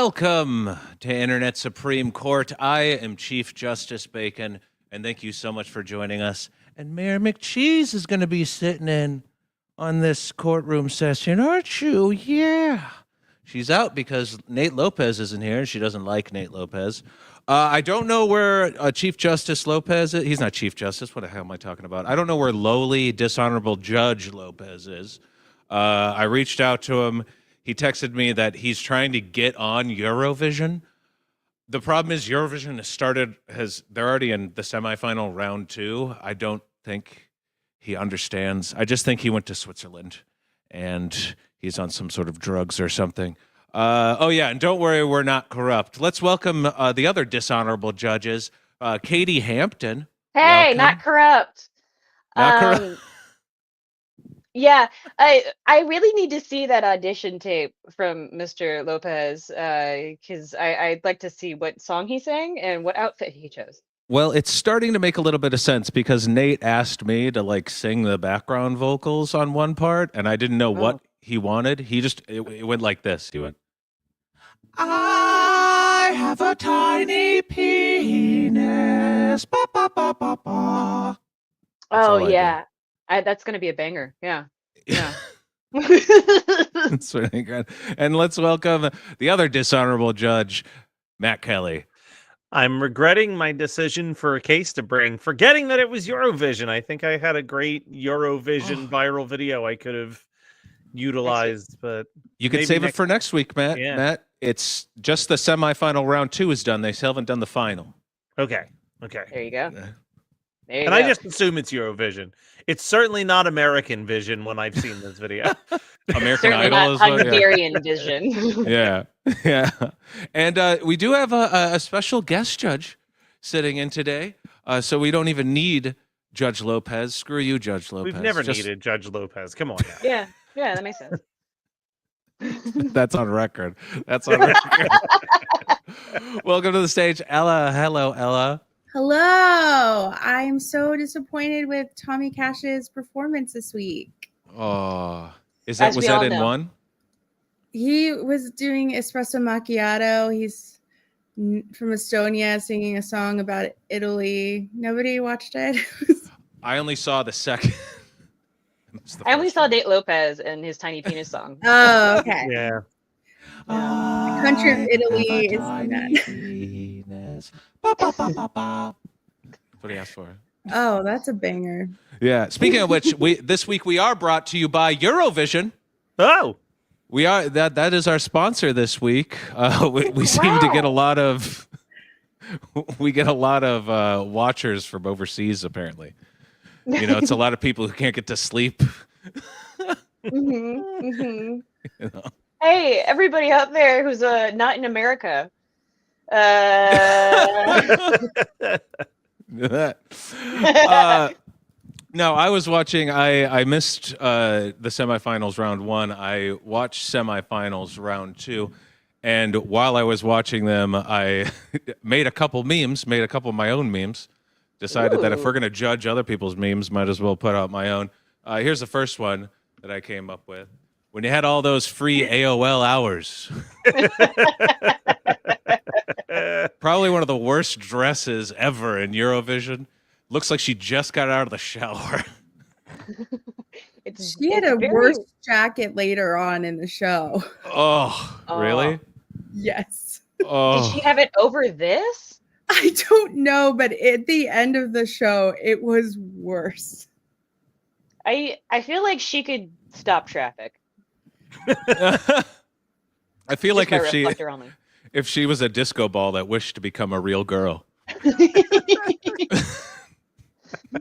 Welcome to Internet Supreme Court. I am Chief Justice Bacon, and thank you so much for joining us. And Mayor McCheese is going to be sitting in on this courtroom session, aren't you? Yeah. She's out because Nate Lopez isn't here, and she doesn't like Nate Lopez. I don't know where Chief Justice Lopez is. He's not Chief Justice. What the hell am I talking about? I don't know where lowly, dishonorable Judge Lopez is. I reached out to him. He texted me that he's trying to get on Eurovision. The problem is Eurovision they're already in the semifinal round 2. I don't think he understands. I just think he went to Switzerland and he's on some sort of drugs or something. Oh yeah, and don't worry, we're not corrupt. Let's welcome the other dishonorable judges. Katie Hampton. Hey, welcome. Not corrupt. Not corrupt. Yeah, I really need to see that audition tape from Mr. Lopez because I'd like to see what song he sang and what outfit he chose. Well, it's starting to make a little bit of sense because Nate asked me to sing the background vocals on one part, and I didn't know what he wanted. It went like this. He went, I have a tiny penis. Ba, ba, ba, ba, ba. Oh, yeah. That's going to be a banger. Yeah. Yeah. That's really good. And let's welcome the other dishonorable judge, Matt Kelly. I'm regretting my decision for a case to bring, forgetting that it was Eurovision. I think I had a great Eurovision viral video I could have utilized, but you can save it for next week, Matt. Yeah. Matt, it's just the semifinal round 2 is done. They still haven't done the final. Okay. There you go. I just assume it's Eurovision. It's certainly not American Vision when I've seen this video. American Idol is Hungarian Vision. Yeah. And we do have a special guest judge sitting in today, so we don't even need Judge Lopez. Screw you, Judge Lopez. We've never needed Judge Lopez. Come on now. Yeah, that makes sense. That's on record. Welcome to the stage, Ella. Hello, Ella. Hello. I'm so disappointed with Tommy Cash's performance this week. Oh, was that in one? He was doing Espresso Macchiato. He's from Estonia singing a song about Italy. Nobody watched it. I only saw the second. I only saw Nate Lopez and his tiny penis song. Oh, okay. Yeah. The country of Italy is that. That's what he asked for. Oh, that's a banger. Yeah. Speaking of which, this week we are brought to you by Eurovision. Oh, we are. That is our sponsor this week. We seem to get a lot of. We get a lot of watchers from overseas. Apparently, it's a lot of people who can't get to sleep. You know? Hey, everybody out there who's not in America. No, I was watching. I missed the semifinals round 1. I watched semifinals round 2, and while I was watching them, I made a couple of my own memes. Decided that if we're going to judge other people's memes, might as well put out my own. Here's the first one that I came up with. When you had all those free AOL hours. Probably one of the worst dresses ever in Eurovision. Looks like she just got out of the shower. She had a worse jacket later on in the show. Oh, really? Yes. Oh. Did she have it over this? I don't know, but at the end of the show, it was worse. I feel like she could stop traffic. I feel like if she was a disco ball that wished to become a real girl.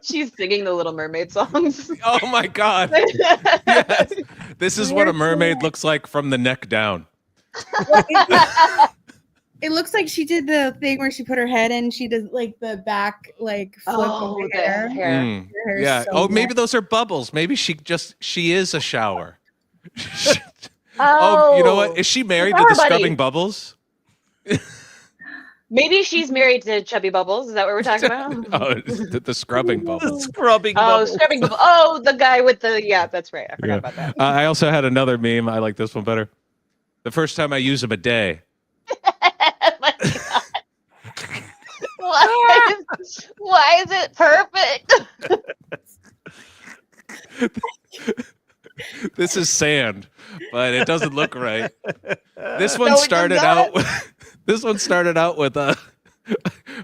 She's singing the Little Mermaid songs. Oh my God. Yes. This is what a mermaid looks like from the neck down. It looks like she did the thing where she put her head in. She did the back flip of her hair. Her yeah. So maybe those are bubbles. Maybe she is a shower. Oh, you know what? Is she married to the Scrubbing Bubbles? Maybe she's married to Chubby Bubbles. Is that what we're talking about? The Scrubbing Bubbles. Scrubbing Bubbles. Scrubbing Bubbles. Oh, the guy with the that's right. I forgot about that. I also had another meme. I like this one better. The first time I use a bidet, Oh my God. Why is it perfect? This is sand, but it doesn't look right. This one No, it does started not. out. This one started out with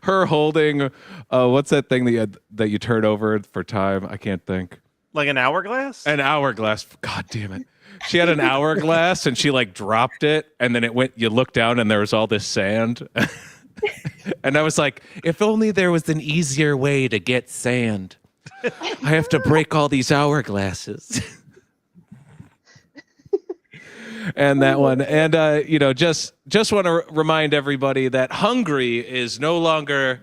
her holding what's that thing that you turn over for time? I can't think. Like an hourglass? An hourglass. God damn it. She had an hourglass and she like dropped it, and then it went. You look down and there was all this sand. And I was like, if only there was an easier way to get sand. I have to break all these hourglasses. And that one. And, just want to remind everybody that Hungary is no longer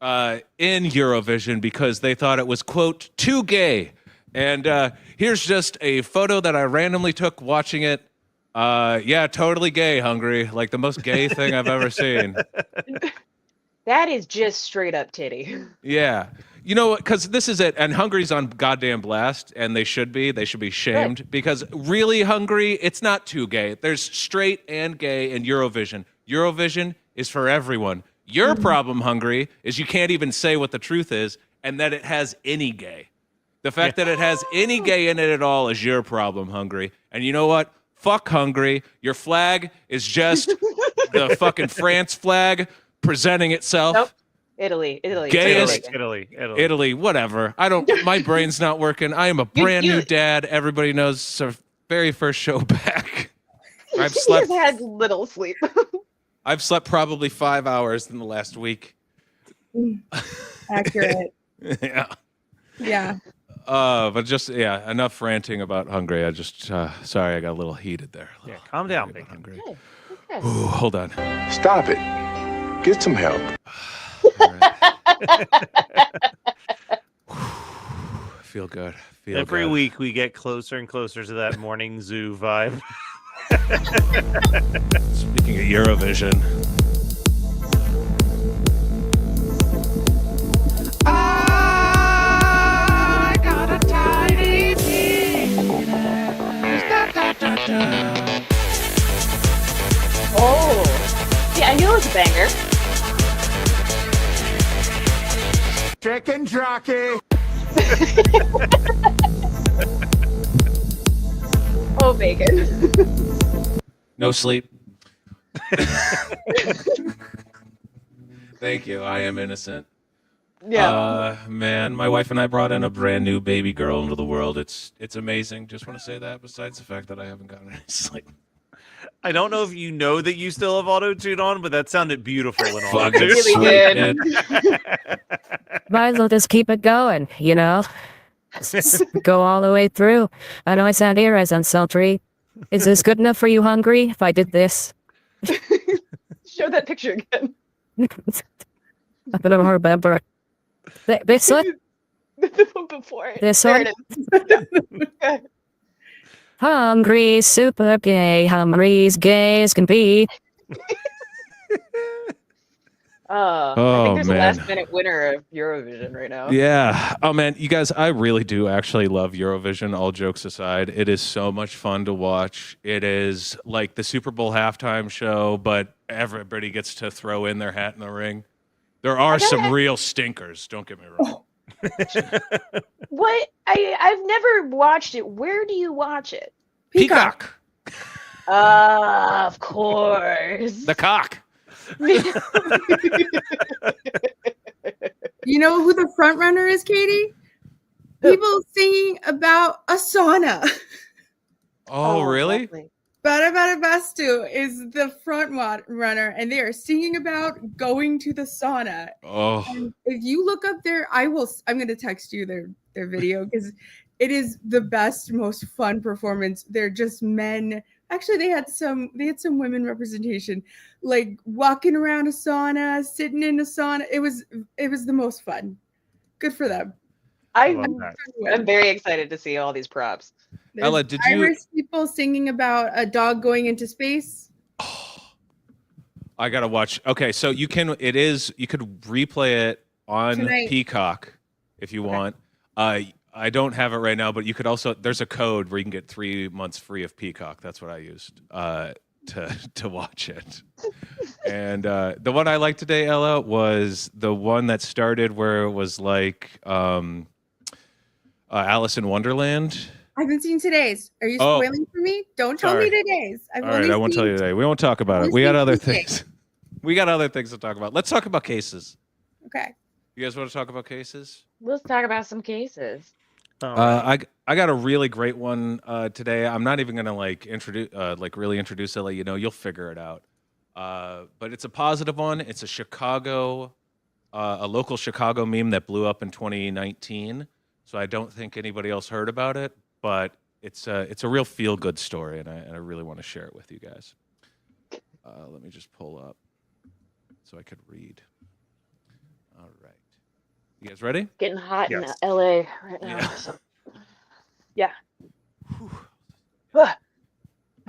in Eurovision because they thought it was, quote, too gay. And here's just a photo that I randomly took watching it. Yeah, totally gay, Hungary. Like the most gay thing I've ever seen. That is just straight up titty. Yeah. You know what? Because this is it. And Hungary's on goddamn blast, and they should be. They should be shamed. Because really, Hungary, it's not too gay. There's straight and gay in Eurovision. Eurovision is for everyone. Your problem, Hungary, is you can't even say what the truth is, and that it has any gay. The fact that it has any gay in it at all is your problem, Hungary. And you know what? Fuck Hungary. Your flag is just the fucking France flag presenting itself. Nope. Italy. Gayest. Italy. Whatever. My brain's not working. I am a brand new dad. Everybody knows it's our very first show back. I've slept. You've had little sleep. I've slept probably 5 hours in the last week. Accurate. Yeah. Yeah. But just enough ranting about Hungary. I just sorry, I got a little heated there. Yeah, calm down, big Hungry. Okay. Ooh, hold on. Stop it. Get some help. Feel good. Every week we get closer and closer to that morning zoo vibe. Speaking of Eurovision. I got a tiny penis. Oh. Yeah, I knew it was a banger. Chicken jockey. Oh, bacon. No sleep. Thank you. I am innocent. Yeah. Man, my wife and I brought in a brand new baby girl into the world. It's amazing. Just want to say that. Besides the fact that I haven't gotten any sleep. I don't know if you know that you still have auto-tune on, but that sounded beautiful in Fuck, auto-tune. it's Really sweet, did. Might as well just keep it going, you know? Just go all the way through. I know I sound eerie and sultry. Is this good enough for you, Hungry, if I did this? Show that picture again. I don't remember. This one? The one before it. This There one? it is. Hungry, super gay. Hungry's gay as can be. I Oh, think there's a man. last minute winner of Eurovision right now. Yeah. Oh man, you guys, I really do actually love Eurovision, all jokes aside. It is so much fun to watch. It is like the Super Bowl halftime show, but everybody gets to throw in their hat in the ring. There are some real stinkers, don't get me wrong. What? I've never watched it. Where do you watch it? Peacock. Of course. The cock. You know who the front runner is, Katie? People singing about a sauna. Oh, really? lovely. Bada Bada Bastu is the front runner, and they are singing about going to the sauna. Oh. And if you look up I'm going to text you their video because it is the best, most fun performance. They're just men. Actually, they had some women representation, like walking around a sauna, sitting in a sauna. It was the most fun. Good for them. I'm that. very excited to see all these props. There's Ella, did you- Irish people singing about a dog going into space? I gotta watch. Okay, so you could replay it on Tonight. Peacock if you want. I don't have it right now, but you could also, there's a code where you can get 3 months free of Peacock. That's what I used. to watch it. And the one I liked today, Ella, was the one that started where it was like Alice in Wonderland. I haven't seen today's. Are you Oh. spoiling for me? Don't tell Sorry. me today's. All right, I won't tell you today. We won't talk about it. only We got seen other Tuesday. things. We got other things to talk about. Let's talk about cases. Okay. You guys want to talk about cases? Let's talk about some cases. All right. I got a really great one today. I'm not even gonna really introduce it. Let you know, you'll figure it out. But it's a positive one. It's a local Chicago meme that blew up in 2019. So I don't think anybody else heard about it, but it's a real feel good story, and I really want to share it with you guys. Let me just pull up so I could read. All right, you guys ready? Getting hot Yes. in LA right now. Yeah. So. Yeah. I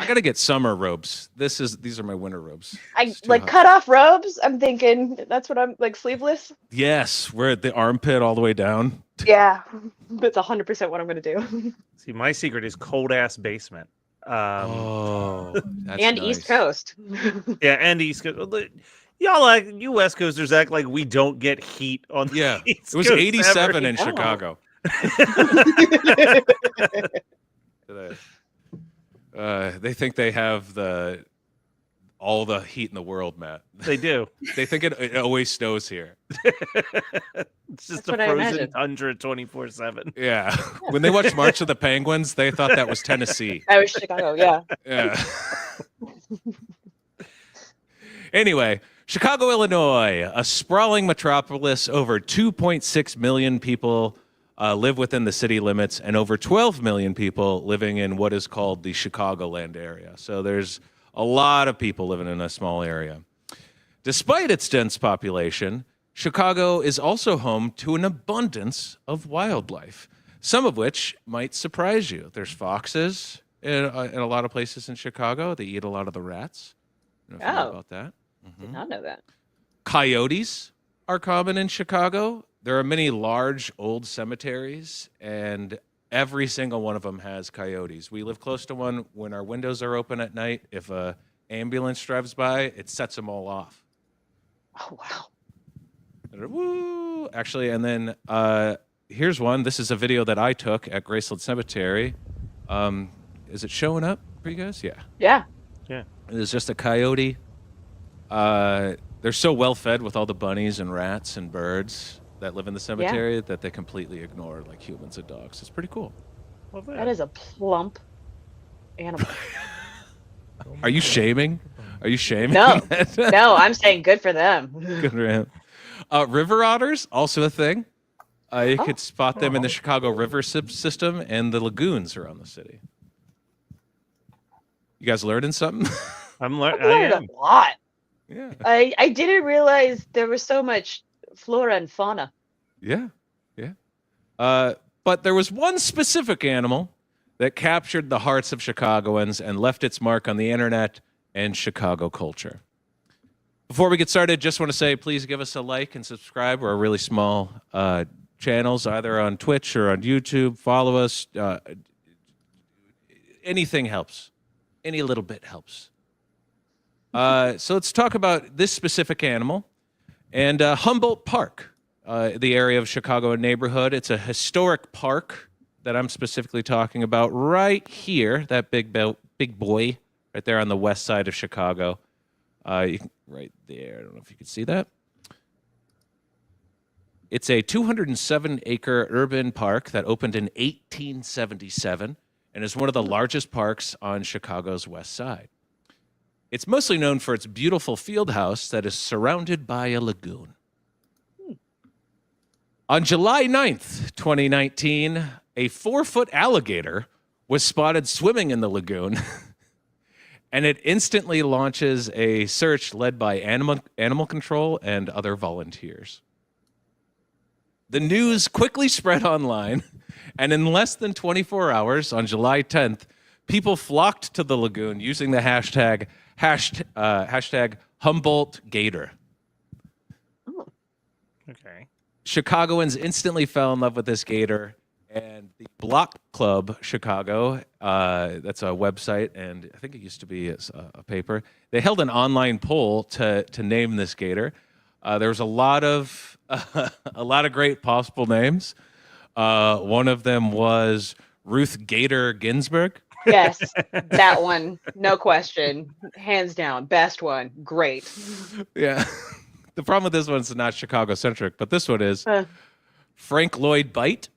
gotta get summer robes. These are my winter robes. I It's too like hot. cut off robes. I'm thinking that's what I'm like sleeveless. Yes, we're at the armpit all the way down. Yeah, that's 100% what I'm gonna do. See, my secret is cold ass basement. Oh, that's And nice. East Coast. Yeah, and East Coast. Y'all like you West Coasters act like we don't get heat on. The Yeah, East it was Coast 87 ever. in No. Chicago today. They think they have all the heat in the world, Matt. They do. They think it always snows here. It's just That's a what I frozen imagined. tundra 24/7. Yeah, when they watched March of the Penguins, they thought that was Tennessee. I was Chicago. Yeah. Yeah. Anyway, Chicago, Illinois, a sprawling metropolis. Over 2.6 million people live within the city limits, and over 12 million people living in what is called the Chicagoland area. So there's a lot of people living in a small area. Despite its dense population, Chicago is also home to an abundance of wildlife, some of which might surprise you. There's foxes in a lot of places in Chicago. They eat a lot of the rats. I don't know if you know Oh. about that. Did not know that. Coyotes are common in Chicago. There are many large old cemeteries, and every single one of them has coyotes. We live close to one. When our windows are open at night, if a ambulance drives by, it sets them all off. Oh wow. Woo! Actually, and then here's one. This is a video that I took at Graceland Cemetery. Is it showing up for you guys? Yeah. Yeah. There's just a coyote. They're so well fed with all the bunnies and rats and birds that live in the cemetery that they completely ignore like humans and dogs. It's pretty cool. Love That is a plump animal. Are you shaming? Are you shaming? No. that? No, I'm saying good for them. Good for him. River otters, also a thing. You Oh. could spot them in the Chicago River system and the lagoons around the city. You guys learning something? I'm I I learned am. a lot. Yeah. I didn't realize there was so much flora and fauna. Yeah. Yeah. But there was one specific animal that captured the hearts of Chicagoans and left its mark on the internet and Chicago culture. Before we get started, just want to say please give us a like and subscribe. We're a really small channels, either on Twitch or on YouTube. Follow us. Anything helps. Any little bit helps. So let's talk about this specific animal and Humboldt Park, the area of Chicago neighborhood. It's a historic park that I'm specifically talking about right here, that big boy right there on the west side of Chicago. You can, right there. I don't know if you can see that. It's a 207-acre urban park that opened in 1877 and is one of the largest parks on Chicago's west side. It's mostly known for its beautiful field house that is surrounded by a lagoon. On July 9th, 2019, a 4-foot alligator was spotted swimming in the lagoon, and it instantly launches a search led by animal control and other volunteers. The news quickly spread online, and in less than 24 hours, on July 10th, people flocked to the lagoon using the hashtag Humboldt Gator. Okay. Chicagoans instantly fell in love with this gator, And the Block Club Chicago, that's a website, and I think it used to be a paper. They held an online poll to name this gator. There was a lot of great possible names. One of them was Ruth Gator Ginsburg. Yes, that one, no question, hands down, best one, great. Yeah. The problem with this one is not Chicago centric, but this one is Frank Lloyd Bite.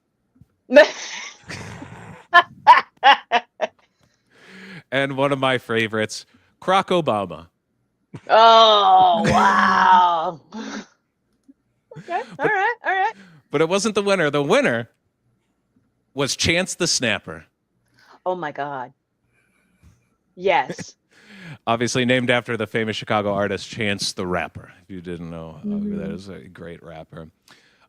And one of my favorites, Croc Obama. Oh, wow. Okay, all right. But it wasn't the winner. The winner was Chance the Snapper. Oh my God. Yes. Obviously named after the famous Chicago artist Chance the Rapper. If you didn't know, that is a great rapper.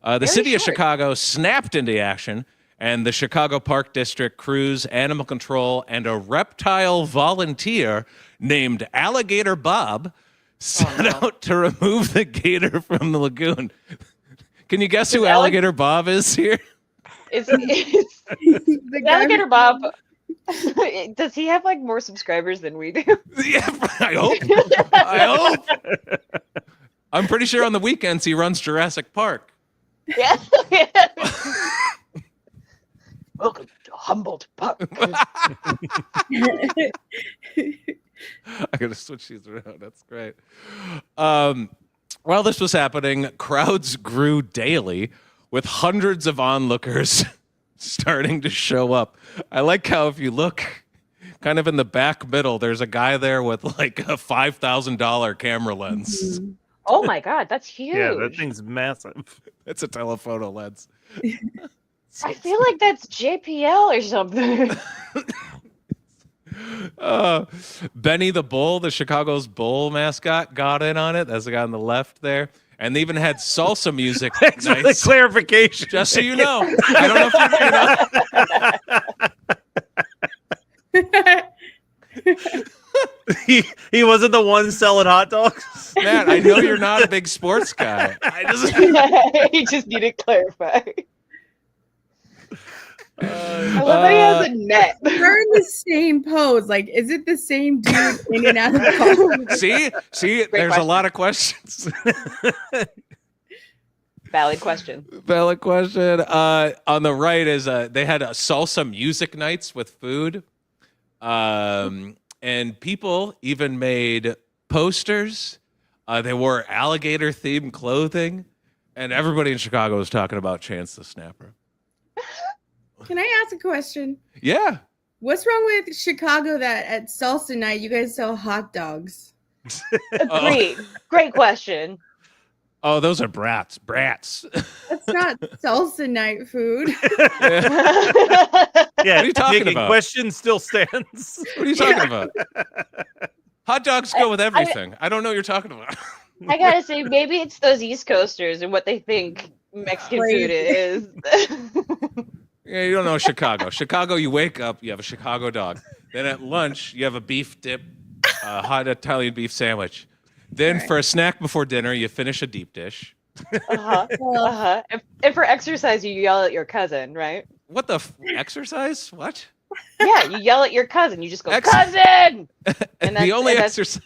The Very city of short. Chicago snapped into action, and the Chicago Park District crews, animal control, and a reptile volunteer named Alligator Bob set out to remove the gator from the lagoon. Can you guess who Alligator Bob is here? It's The guy Alligator with- Bob. Does he have like more subscribers than we do? Yeah, I hope. I hope. I'm pretty sure on the weekends he runs Jurassic Park. Yeah. Welcome to Humboldt Park. I gotta switch these around. That's great. While this was happening, crowds grew daily, with hundreds of onlookers starting to show up. I like how if you look kind of in the back middle, there's a guy there with like a $5,000 camera lens. Oh my God, that's huge. Yeah, that thing's massive. It's a telephoto lens. I feel like that's JPL or something. Benny the Bull, the Chicago's Bull mascot, got in on it. That's the guy on the left there. And they even had salsa music Thanks for the nights. clarification. Just so you know. I don't know if he wasn't the one selling hot dogs. Matt, I know you're not a big sports guy. He just needed to clarify. I love that he has a net. They're in the same pose. Like, is it the same dude in and out of the pose? See, there's a lot of questions. Valid question. Valid question. On the right is they had salsa music nights with food. And people even made posters. They wore alligator themed clothing, and everybody in Chicago was talking about Chance the Snapper. Can I ask a question? Yeah. What's wrong with Chicago that at salsa night you guys sell hot dogs? Agreed. Great question. Oh, those are brats. That's not salsa night food. Yeah, What are you talking Nikki, about? question still stands. What are you talking about? Hot dogs go with everything. I don't know what you're talking about. I gotta say, maybe it's those East Coasters and what they think Mexican food is. Yeah, you don't know Chicago. Chicago, you wake up, you have a Chicago dog. Then at lunch, you have a beef dip, hot Italian beef sandwich. Then for a snack before dinner, you finish a deep dish. And for exercise, you yell at your cousin, right? What the exercise? What? Yeah, you yell at your cousin. You just go, Ex- cousin! And that's- the only and that's- exercise,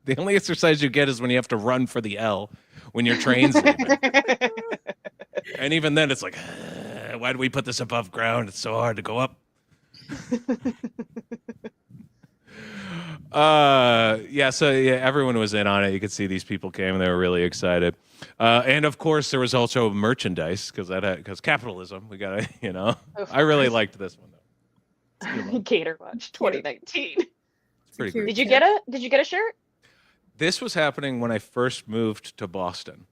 the only exercise you get is when you have to run for the L when your train's leaving. And even then, it's like, why do we put this above ground? It's so hard to go up. So everyone was in on it. You could see these people came and they were really excited. And of course, there was also merchandise because capitalism. We got to, I really liked this one though. Gator Watch 2019. It's pretty Cute. great. Did you get a shirt? This was happening when I first moved to Boston.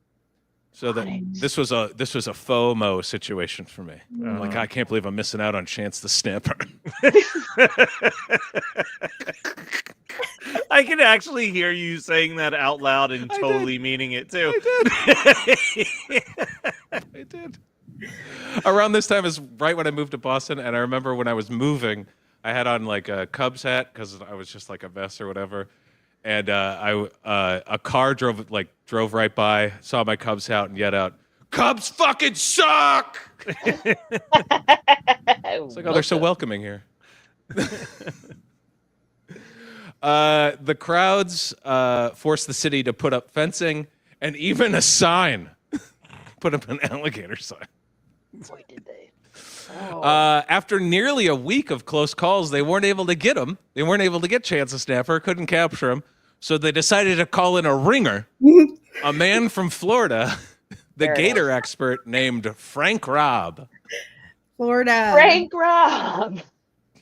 So Got it. this was a FOMO situation for me. I'm like, I can't believe I'm missing out on Chance the Snapper. I can actually hear you saying that out loud and totally meaning it too. I did. Around this time is right when I moved to Boston, and I remember when I was moving, I had on like a Cubs hat because I was just like a mess or whatever. And a car drove right by, saw my Cubs hat, and yelled out, Cubs fucking suck. It's like, oh, they're so welcoming here. The crowds forced the city to put up fencing and even a sign. Put up an alligator sign. Boy, did they. After nearly a week of close calls, they weren't able to get him. They weren't able to get Chance the Snapper, couldn't capture him. So they decided to call in a ringer, a man from Florida, the gator expert named Frank Robb. Florida. Frank Robb.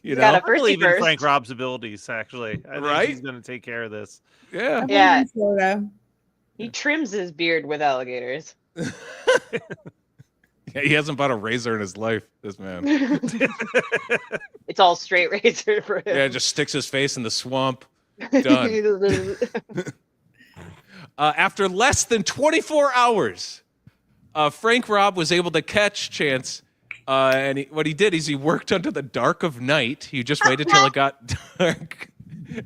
You Got know? a I believe in first. Frank Robb's abilities, actually. I think Right? he's going to take care of this. Yeah. I'm Yeah. from Florida. He trims his beard with alligators. Yeah, he hasn't bought a razor in his life, this man. It's all straight razor for him. Yeah, just sticks his face in the swamp. Done. After less than 24 hours, Frank Robb was able to catch Chance. And what he did is he worked under the dark of night. He just waited till it got dark.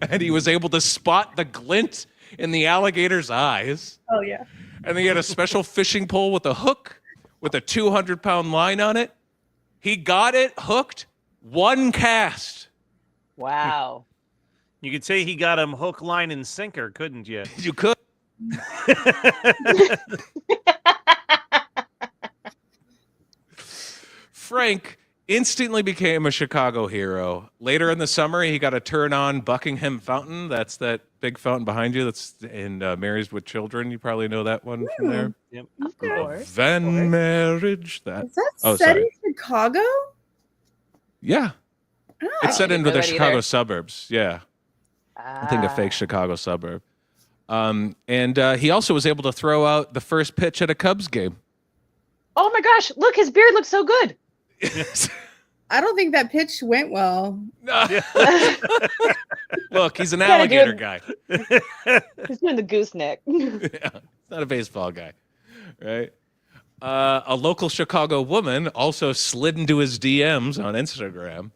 And he was able to spot the glint in the alligator's eyes. Oh yeah. And then he had a special fishing pole with a hook with a 200-pound line on it. He got it hooked, one cast. Wow. You could say he got him hook, line, and sinker, couldn't you? You could. Frank instantly became a Chicago hero. Later in the summer, he got a turn on Buckingham Fountain. That's that big fountain behind you that's in Married with Children. You probably know that one from there. Yep. Of course. Then marriage. That. Is that Oh, set sorry. in Chicago? Yeah. Oh. It's set didn't into know the that Chicago either. suburbs. Yeah. I think a fake Ah. Chicago suburb. And he also was able to throw out the first pitch at a Cubs game. Oh my gosh, look, his beard looks so good. I don't think that pitch went well. Look, he's an Gotta do alligator it. guy. He's doing the gooseneck. Yeah, he's not a baseball guy, right? A local Chicago woman also slid into his DMs on Instagram.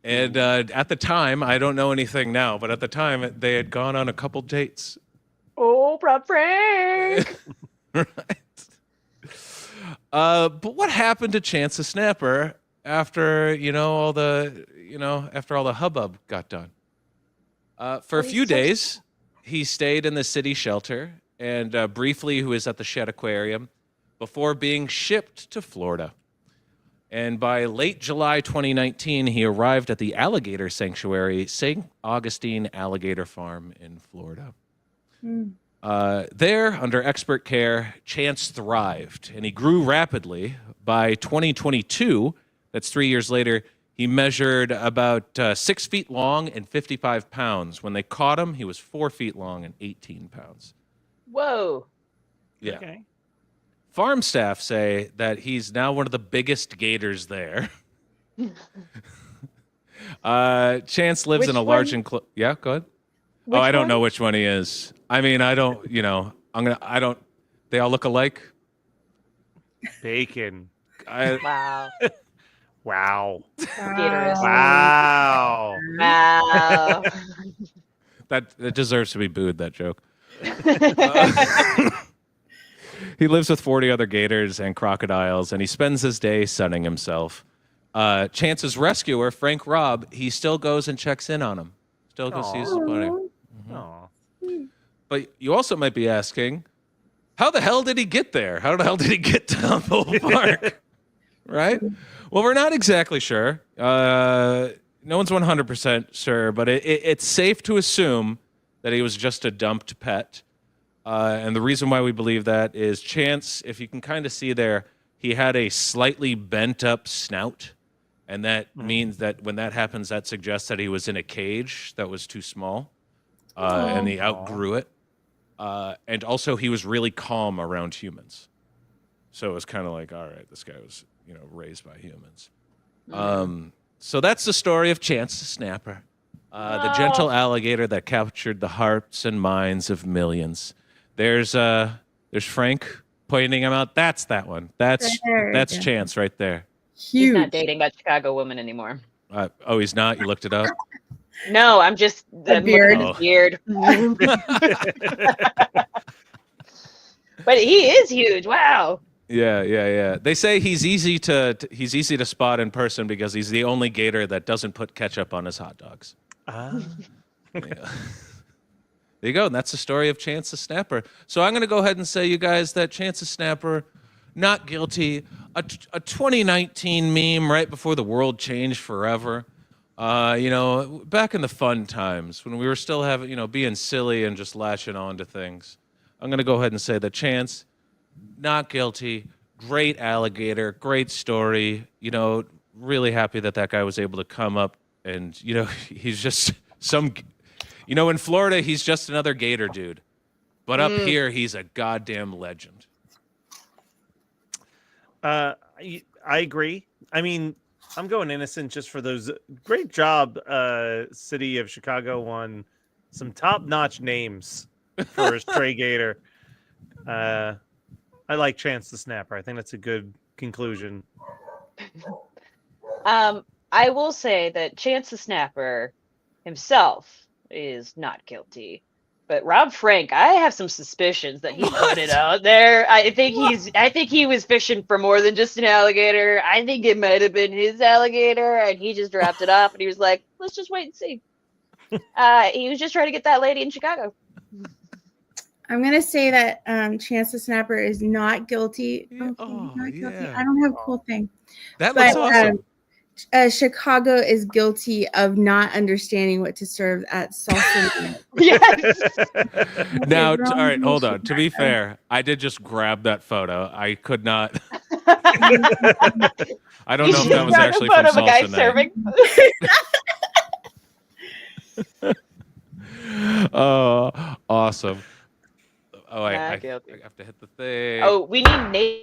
And at the time, I don't know anything now, but at the time, they had gone on a couple dates. Oh, prop Frank. Right. But what happened to Chance the Snapper after all the hubbub got done? For a few days, he stayed in the city shelter and briefly he was at the Shedd Aquarium before being shipped to Florida. And by late July 2019, he arrived at the alligator sanctuary, St. Augustine Alligator Farm in Florida. There, under expert care, Chance thrived, and he grew rapidly. By 2022, that's 3 years later, he measured about 6 feet long and 55 pounds. When they caught him, he was 4 feet long and 18 pounds. Whoa. Yeah. Okay. Farm staff say that he's now one of the biggest gators there. Chance lives Which in a large one? Yeah, go ahead. Which I don't one? know which one he is. I mean, I don't, they all look alike. Bacon. I, Wow. Wow. Gatorous. Wow. Wow. that deserves to be booed, that joke. He lives with 40 other gators and crocodiles, and he spends his day sunning himself. Chance's rescuer, Frank Robb, he still goes and checks in on him. Still goes sees his buddy. Aw. But you also might be asking, how the hell did he get there? How the hell did he get to Humboldt Park? Right? Well, we're not exactly sure. No one's 100% sure, but it's safe to assume that he was just a dumped pet. And the reason why we believe that is Chance, if you can kind of see there, he had a slightly bent up snout. And that means that when that happens, that suggests that he was in a cage that was too small. And he outgrew it. And also he was really calm around humans. So it was kind of like, all right, this guy was, raised by humans. So that's the story of Chance the Snapper, the gentle alligator that captured the hearts and minds of millions. There's Frank pointing him out. That's that one. That's There, that's yeah. Chance right there. He's Huge. not dating that Chicago woman anymore. Oh, he's not. You looked it up. No, I'm just A beard. beard. But he is huge. Wow. Yeah. They say he's easy to spot in person because he's the only gator that doesn't put ketchup on his hot dogs. Ah. Yeah. There you go. And that's the story of Chance the Snapper. So I'm going to go ahead and say, you guys, that Chance the Snapper, not guilty. A 2019 meme right before the world changed forever. Back in the fun times when we were still having, being silly and just latching on to things. I'm going to go ahead and say that Chance, not guilty. Great alligator. Great story. Really happy that guy was able to come up and, he's just in Florida, he's just another gator dude. But up here, he's a goddamn legend. I agree. I mean, I'm going innocent just for those. Great job, City of Chicago won some top-notch names for a stray gator. I like Chance the Snapper. I think that's a good conclusion. I will say that Chance the Snapper himself is not guilty. But Rob Frank, I have some suspicions that he put it out there. I think he was fishing for more than just an alligator. I think it might have been his alligator, and he just dropped it off, and he was like, "Let's just wait and see." He was just trying to get that lady in Chicago. I'm gonna say that Chance the Snapper is not guilty. Yeah. Okay, he's not guilty. Yeah. I don't have a cool thing. That looks awesome. Chicago is guilty of not understanding what to serve at salsa. Yes. Now, wrong all right, hold with on. To be fair, I did just grab that photo. I could not. I don't know if that was actually from a guy Salsa Night. serving. Oh, awesome. Oh, I have to hit the thing. Oh, we need Nate.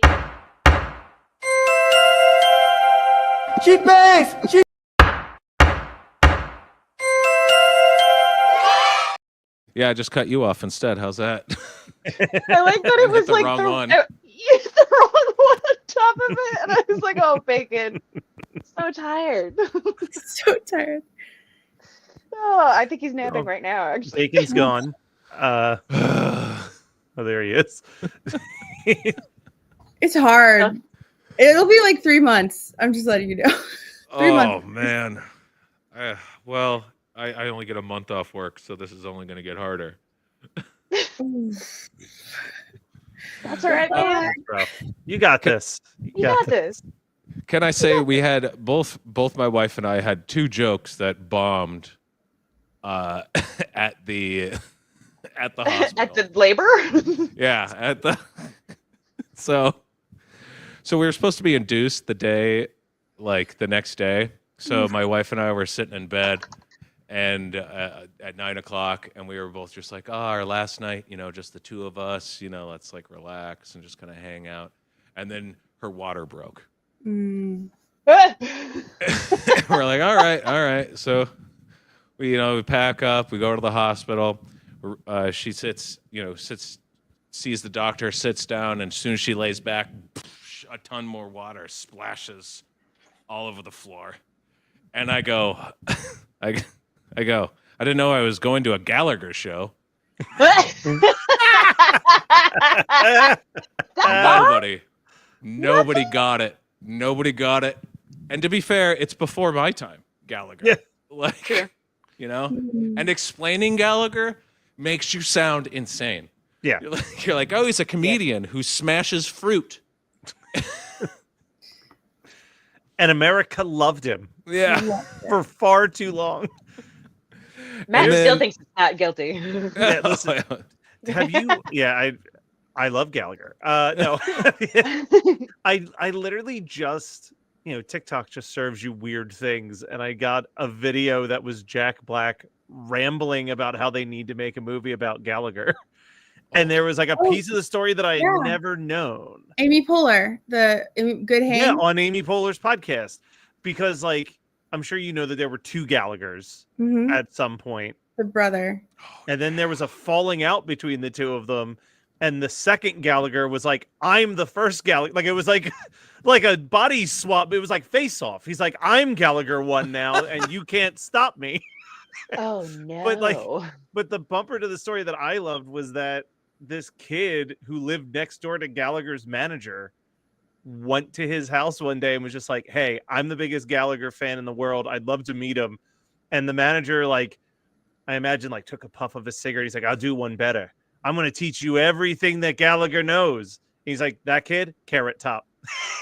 She pays! She Yeah, I just cut you off instead. How's that? I like that it was the like wrong one. the wrong one on top of it, and I was like, "Oh, bacon!" So tired. So tired. Oh, I think he's napping right now. Actually, Bacon's gone. Oh, there he is. It's hard. It'll be like 3 months. I'm just letting you know. 3 months. Oh, man. Well, I only get a month off work, so this is only going to get harder. that's all right, man. You got this. You got this. Can I say we had both my wife and I had 2 jokes that bombed at the hospital. At the labor. Yeah, at the So we were supposed to be induced the next day. So my wife and I were sitting in bed and at 9:00, and we were both just like, our last night, just the 2 of us, let's like relax and just kind of hang out. And then her water broke. Mm. We're like, all right. So we pack up, we go to the hospital. She sits, sees the doctor, sits down, and as soon as she lays back, a ton more water splashes all over the floor. And I go, I didn't know I was going to a Gallagher show. Nobody got it. Nobody got it. And to be fair, it's before my time, Gallagher. Yeah. Like, and explaining Gallagher makes you sound insane. Yeah. You're like, oh, he's a comedian who smashes fruit. And America loved him. Yeah. For far too long. Matt still thinks he's not guilty. Yeah, listen, have you? Yeah, I love Gallagher. No, I literally just TikTok just serves you weird things, and I got a video that was Jack Black rambling about how they need to make a movie about Gallagher. And there was like a piece of the story that I had never known. Amy Poehler, the Good Hang. Yeah, on Amy Poehler's podcast. Because like, I'm sure you know that there were 2 Gallaghers at some point. The brother. And then there was a falling out between the 2 of them. And the second Gallagher was like, I'm the first Gallagher. Like, it was like a body swap. It was like face off. He's like, I'm Gallagher 1 now, and you can't stop me. Oh, no. But the bumper to the story that I loved was that this kid who lived next door to Gallagher's manager went to his house one day and was just like, hey, I'm the biggest Gallagher fan in the world. I'd love to meet him. And the manager, like, I imagine, like, took a puff of his cigarette. He's like, I'll do one better. I'm going to teach you everything that Gallagher knows. He's like, that kid, Carrot Top.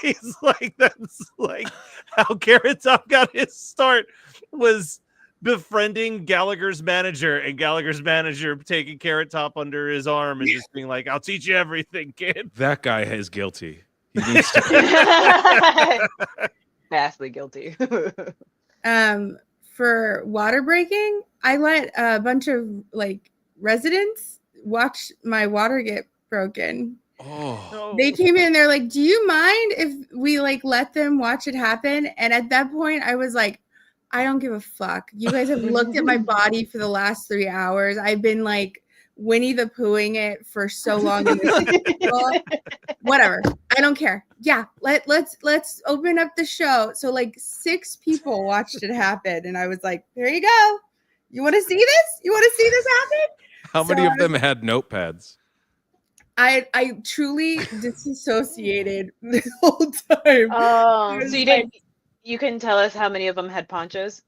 He's like, that's like how Carrot Top got his start, was befriending Gallagher's manager, and Gallagher's manager taking Carrot Top under his arm and just being like, I'll teach you everything, kid. That guy is guilty. He needs to. Vastly guilty. For water breaking, I let a bunch of like residents watch my water get broken. Oh. They came in and they're like, do you mind if we like let them watch it happen? And at that point I was like, I don't give a fuck. You guys have looked at my body for the last 3 hours. I've been like Winnie the Poohing it for so long. Whatever. I don't care. Yeah. Let's open up the show. So like 6 people watched it happen. And I was like, there you go. You want to see this? You want to see this happen? How many of them had notepads? I truly disassociated the whole time. Oh, so you couldn't tell us how many of them had ponchos?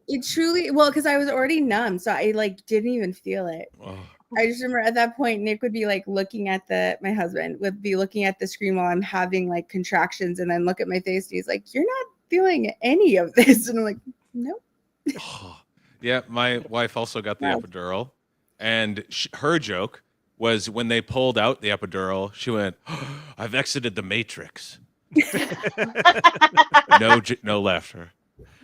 It truly, well, because I was already numb, so I like didn't even feel it. Oh. I just remember at that point, Nick would be like looking at my husband would be looking at the screen while I'm having like contractions, and then look at my face, and he's like, "You're not feeling any of this," and I'm like, "Nope." Yeah, my wife also got the epidural, and her joke was when they pulled out the epidural, she went, "I've exited the Matrix." No laughter.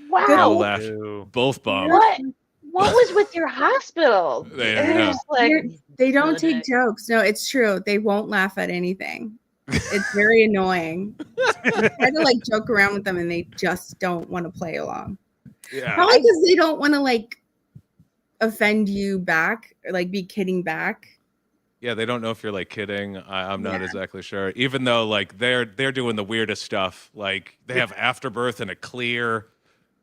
Wow. No laugh. Ew. Both bombed. What was with your hospital? Yeah. Just like, They don't take jokes. No, it's true. They won't laugh at anything. It's very annoying. I try to like joke around with them, and they just don't want to play along. Yeah. Probably because they don't want to like offend you back or like be kidding back. Yeah, they don't know if you're like kidding. I'm not exactly sure. Even though like they're doing the weirdest stuff. Like they have afterbirth in a clear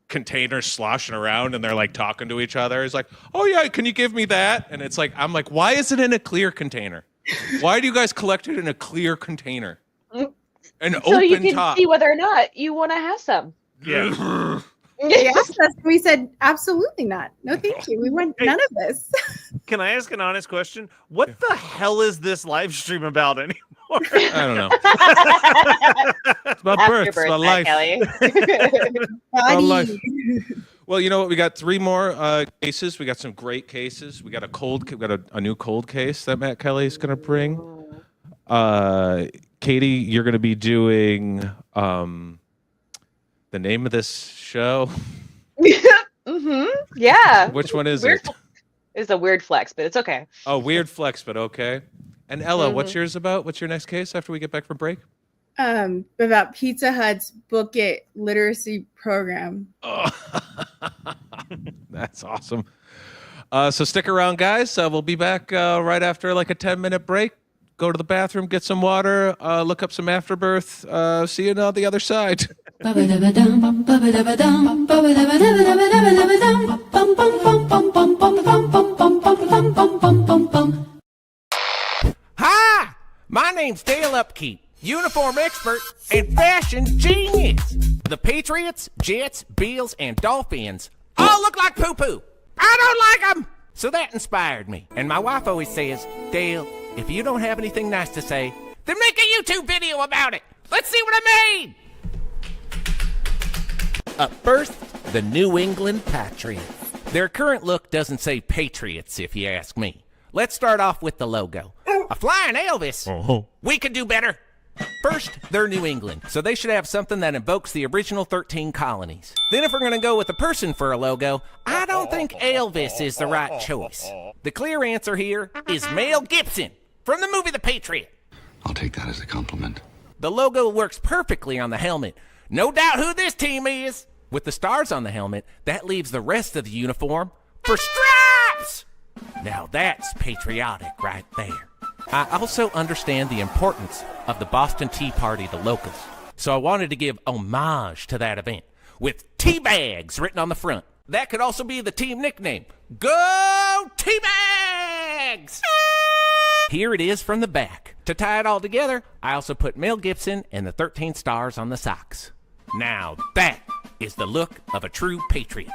container sloshing around, and they're like talking to each other. It's like, oh yeah, can you give me that? And it's like, I'm like, why is it in a clear container? Why do you guys collect it in a clear container? An so open you can top. see whether or not you want to have some. Yeah. They asked us, we said absolutely not. No, thank you. We want none of this. Can I ask an honest question? What the hell is this live stream about anymore? I don't know. It's about birth. It's about life. About life. Well, you know what? We got 3 more cases. We got some great cases. We got a new cold case that Matt Kelly's going to bring. Katie, you're going to be doing the name of this show. Yeah. Which one is Weird it? It's a weird flex, but it's okay. Oh, weird flex, but okay. And Ella, what's yours about? What's your next case after we get back from break? About Pizza Hut's Book It literacy program. Oh, that's awesome. So stick around, guys. We'll be back right after like a 10-minute break. Go to the bathroom, get some water, look up some afterbirth. See you on the other side. Hi, my name's Dale Upkeep, uniform expert and fashion genius. The Patriots, Jets, Bills, and Dolphins all look like poo-poo. I don't like them. So that inspired me. And my wife always says, Dale, if you don't have anything nice to say, then make a YouTube video about it. Let's see what I made. Up first, the New England Patriots. Their current look doesn't say Patriots, if you ask me. Let's start off with the logo. A flying Elvis. We could do better. First, they're New England, so they should have something that invokes the original 13 colonies. Then if we're going to go with a person for a logo, I don't think Elvis is the right choice. The clear answer here is Mel Gibson from the movie The Patriot. I'll take that as a compliment. The logo works perfectly on the helmet. No doubt who this team is. With the stars on the helmet, that leaves the rest of the uniform for stripes. Now that's patriotic right there. I also understand the importance of the Boston Tea Party to locals, so I wanted to give homage to that event with tea bags written on the front. That could also be the team nickname. Go Tea Bags! 'Cause I like to see my girl smile. Here it is from the back. To tie it all together, I also put Mel Gibson and the 13 stars on the socks. Now that is the look of a true patriot.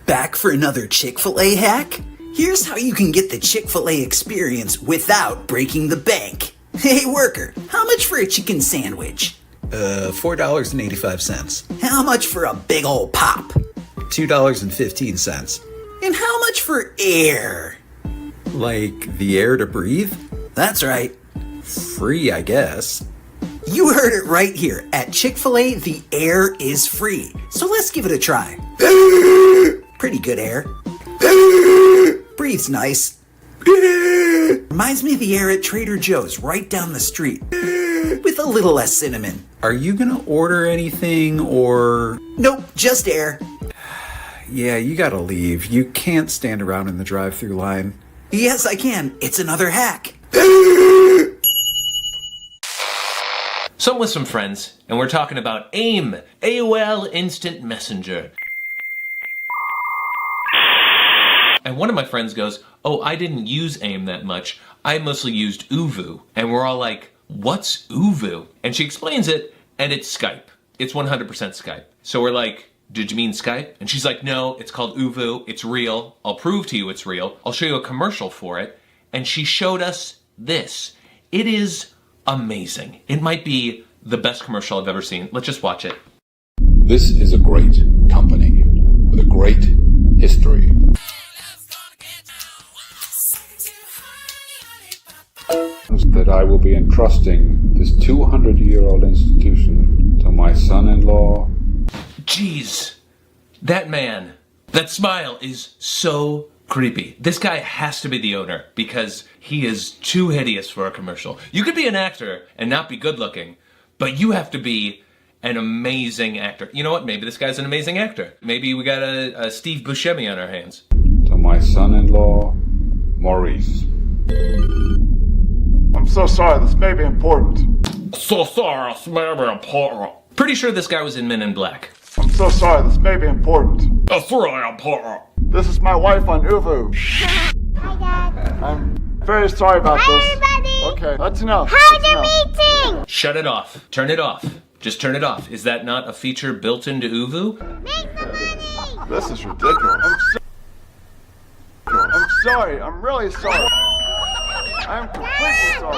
Back for another Chick-fil-A hack? Here's how you can get the Chick-fil-A experience without breaking the bank. Hey worker, how much for a chicken sandwich? $4.85. How much for a big ol' pop? $2.15. And how much for air? Like the air to breathe? That's right. Free, I guess. You heard it right here. At Chick-fil-A, the air is free. So let's give it a try. Pretty good air. Breathes nice. Reminds me of the air at Trader Joe's right down the street. With a little less cinnamon. Are you gonna order anything or... Nope, just air. Yeah, you gotta leave. You can't stand around in the drive-thru line. Yes, I can. It's another hack. So I'm with some friends, and we're talking about AIM, AOL Instant Messenger. And one of my friends goes, oh, I didn't use AIM that much. I mostly used Uvu. And we're all like, what's Uvu? And she explains it, and it's Skype. It's 100% Skype. So we're like, did you mean Skype? And she's like, no, it's called Uvu. It's real. I'll prove to you it's real. I'll show you a commercial for it. And she showed us this. It is amazing. It might be the best commercial I've ever seen. Let's just watch it. This is a great company with a great history. That I will be entrusting this 200-year-old institution to my son-in-law. Jeez, that man, that smile is so creepy. This guy has to be the owner because he is too hideous for a commercial. You could be an actor and not be good looking, but you have to be an amazing actor. You know what? Maybe this guy's an amazing actor. Maybe we got a Steve Buscemi on our hands. To my son-in-law, Maurice. I'm so sorry, this may be important. So sorry, this may be important. Pretty sure this guy was in Men in Black. I'm so sorry, this may be important. It's really important. This is my wife on Uvu. Hi, Dad. I'm very sorry about this. Hi, everybody. Okay, that's enough. How's your meeting? Shut it off. Turn it off. Just turn it off. Is that not a feature built into Uvu? Make some money. This is ridiculous. I'm sorry. I'm really sorry. I'm completely sorry.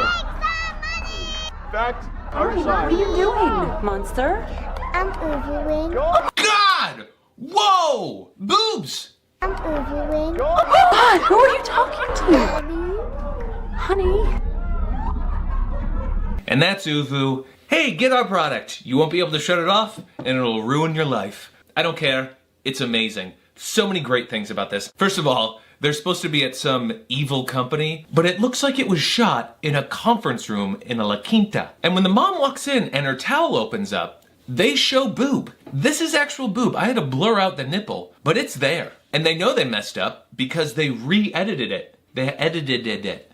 In fact, I'm What sorry. are you doing, monster? I'm Uvuing. God! Whoa! Boobs! I'm Uvuing. God, who are you talking to? Honey? And that's Uvu. Hey, get our product. You won't be able to shut it off, and it'll ruin your life. I don't care. It's amazing. So many great things about this. First of all, they're supposed to be at some evil company, but it looks like it was shot in a conference room in a La Quinta. And when the mom walks in and her towel opens up, they show boob. This is actual boob. I had to blur out the nipple, but it's there. And they know they messed up because they re-edited it. They edited it.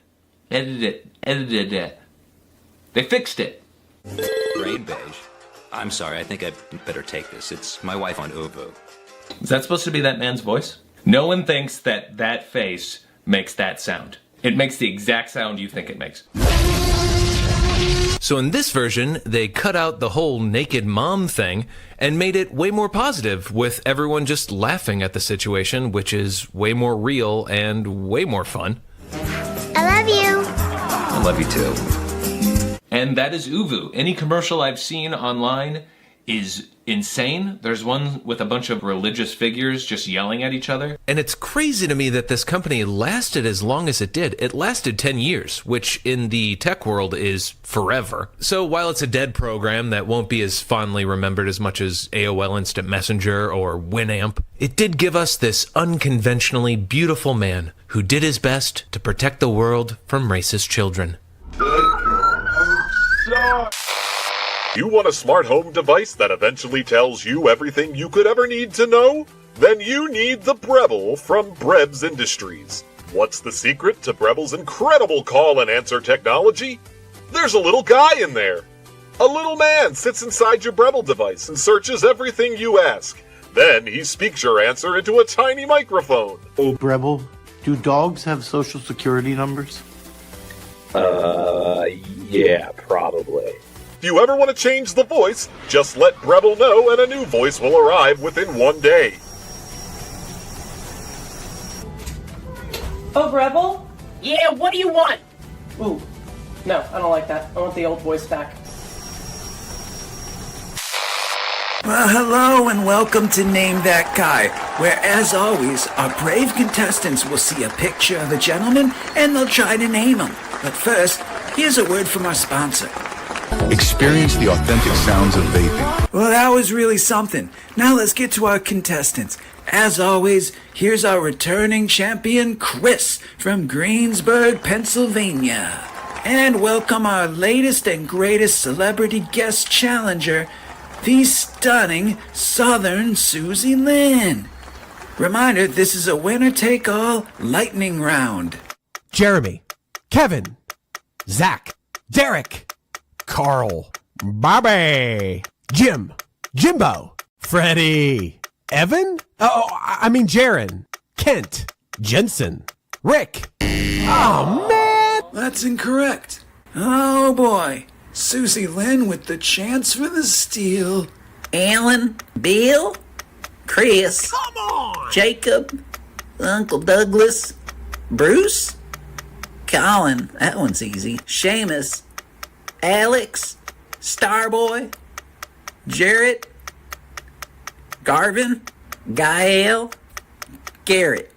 Edited it. They fixed it. Brain beige. I'm sorry, I think I better take this. It's my wife on Uvu. Is that supposed to be that man's voice? No one thinks that that face makes that sound. It makes the exact sound you think it makes. So in this version, they cut out the whole naked mom thing and made it way more positive, with everyone just laughing at the situation, which is way more real and way more fun. I love you. I love you too. And that is Uvu. Any commercial I've seen online is insane. There's one with a bunch of religious figures just yelling at each other. And it's crazy to me that this company lasted as long as it did. It lasted 10 years, which in the tech world is forever. So while it's a dead program that won't be as fondly remembered as much as AOL Instant Messenger or Winamp, it did give us this unconventionally beautiful man who did his best to protect the world from racist children. You want a smart home device that eventually tells you everything you could ever need to know? Then you need the Breville from Brebs Industries. What's the secret to Breville's incredible call and answer technology? There's a little guy in there. A little man sits inside your Breville device and searches everything you ask. Then he speaks your answer into a tiny microphone. Oh, Breville, Do dogs have social security numbers? Yeah, probably. If you ever want to change the voice, just let Breville know and a new voice will arrive within 1 day. Oh, Breville? Yeah, what do you want? Ooh, no, I don't like that. I want the old voice back. Well, hello and welcome to Name That Guy, where, as always, our brave contestants will see a picture of a gentleman and they'll try to name him. But first, here's a word from our sponsor. Experience the authentic sounds of vaping. Well, that was really something. Now let's get to our contestants. As always, here's our returning champion, Chris, from Greensburg, Pennsylvania. And welcome our latest and greatest celebrity guest challenger, the stunning Southern Susie Lynn. Reminder, this is a winner-take-all lightning round. Jeremy, Kevin, Zach, Derek, Carl, Bobby, Jim, Jimbo, Freddie, Evan? Jaron, Kent, Jensen, Rick. Oh, man! That's incorrect. Oh, boy. Susie Lynn with the chance for the steal. Alan, Bill, Chris, come on, Jacob, Uncle Douglas, Bruce, Colin, that one's easy, Seamus, Alex, Starboy, Jarrett, Garvin, Gael, Garrett,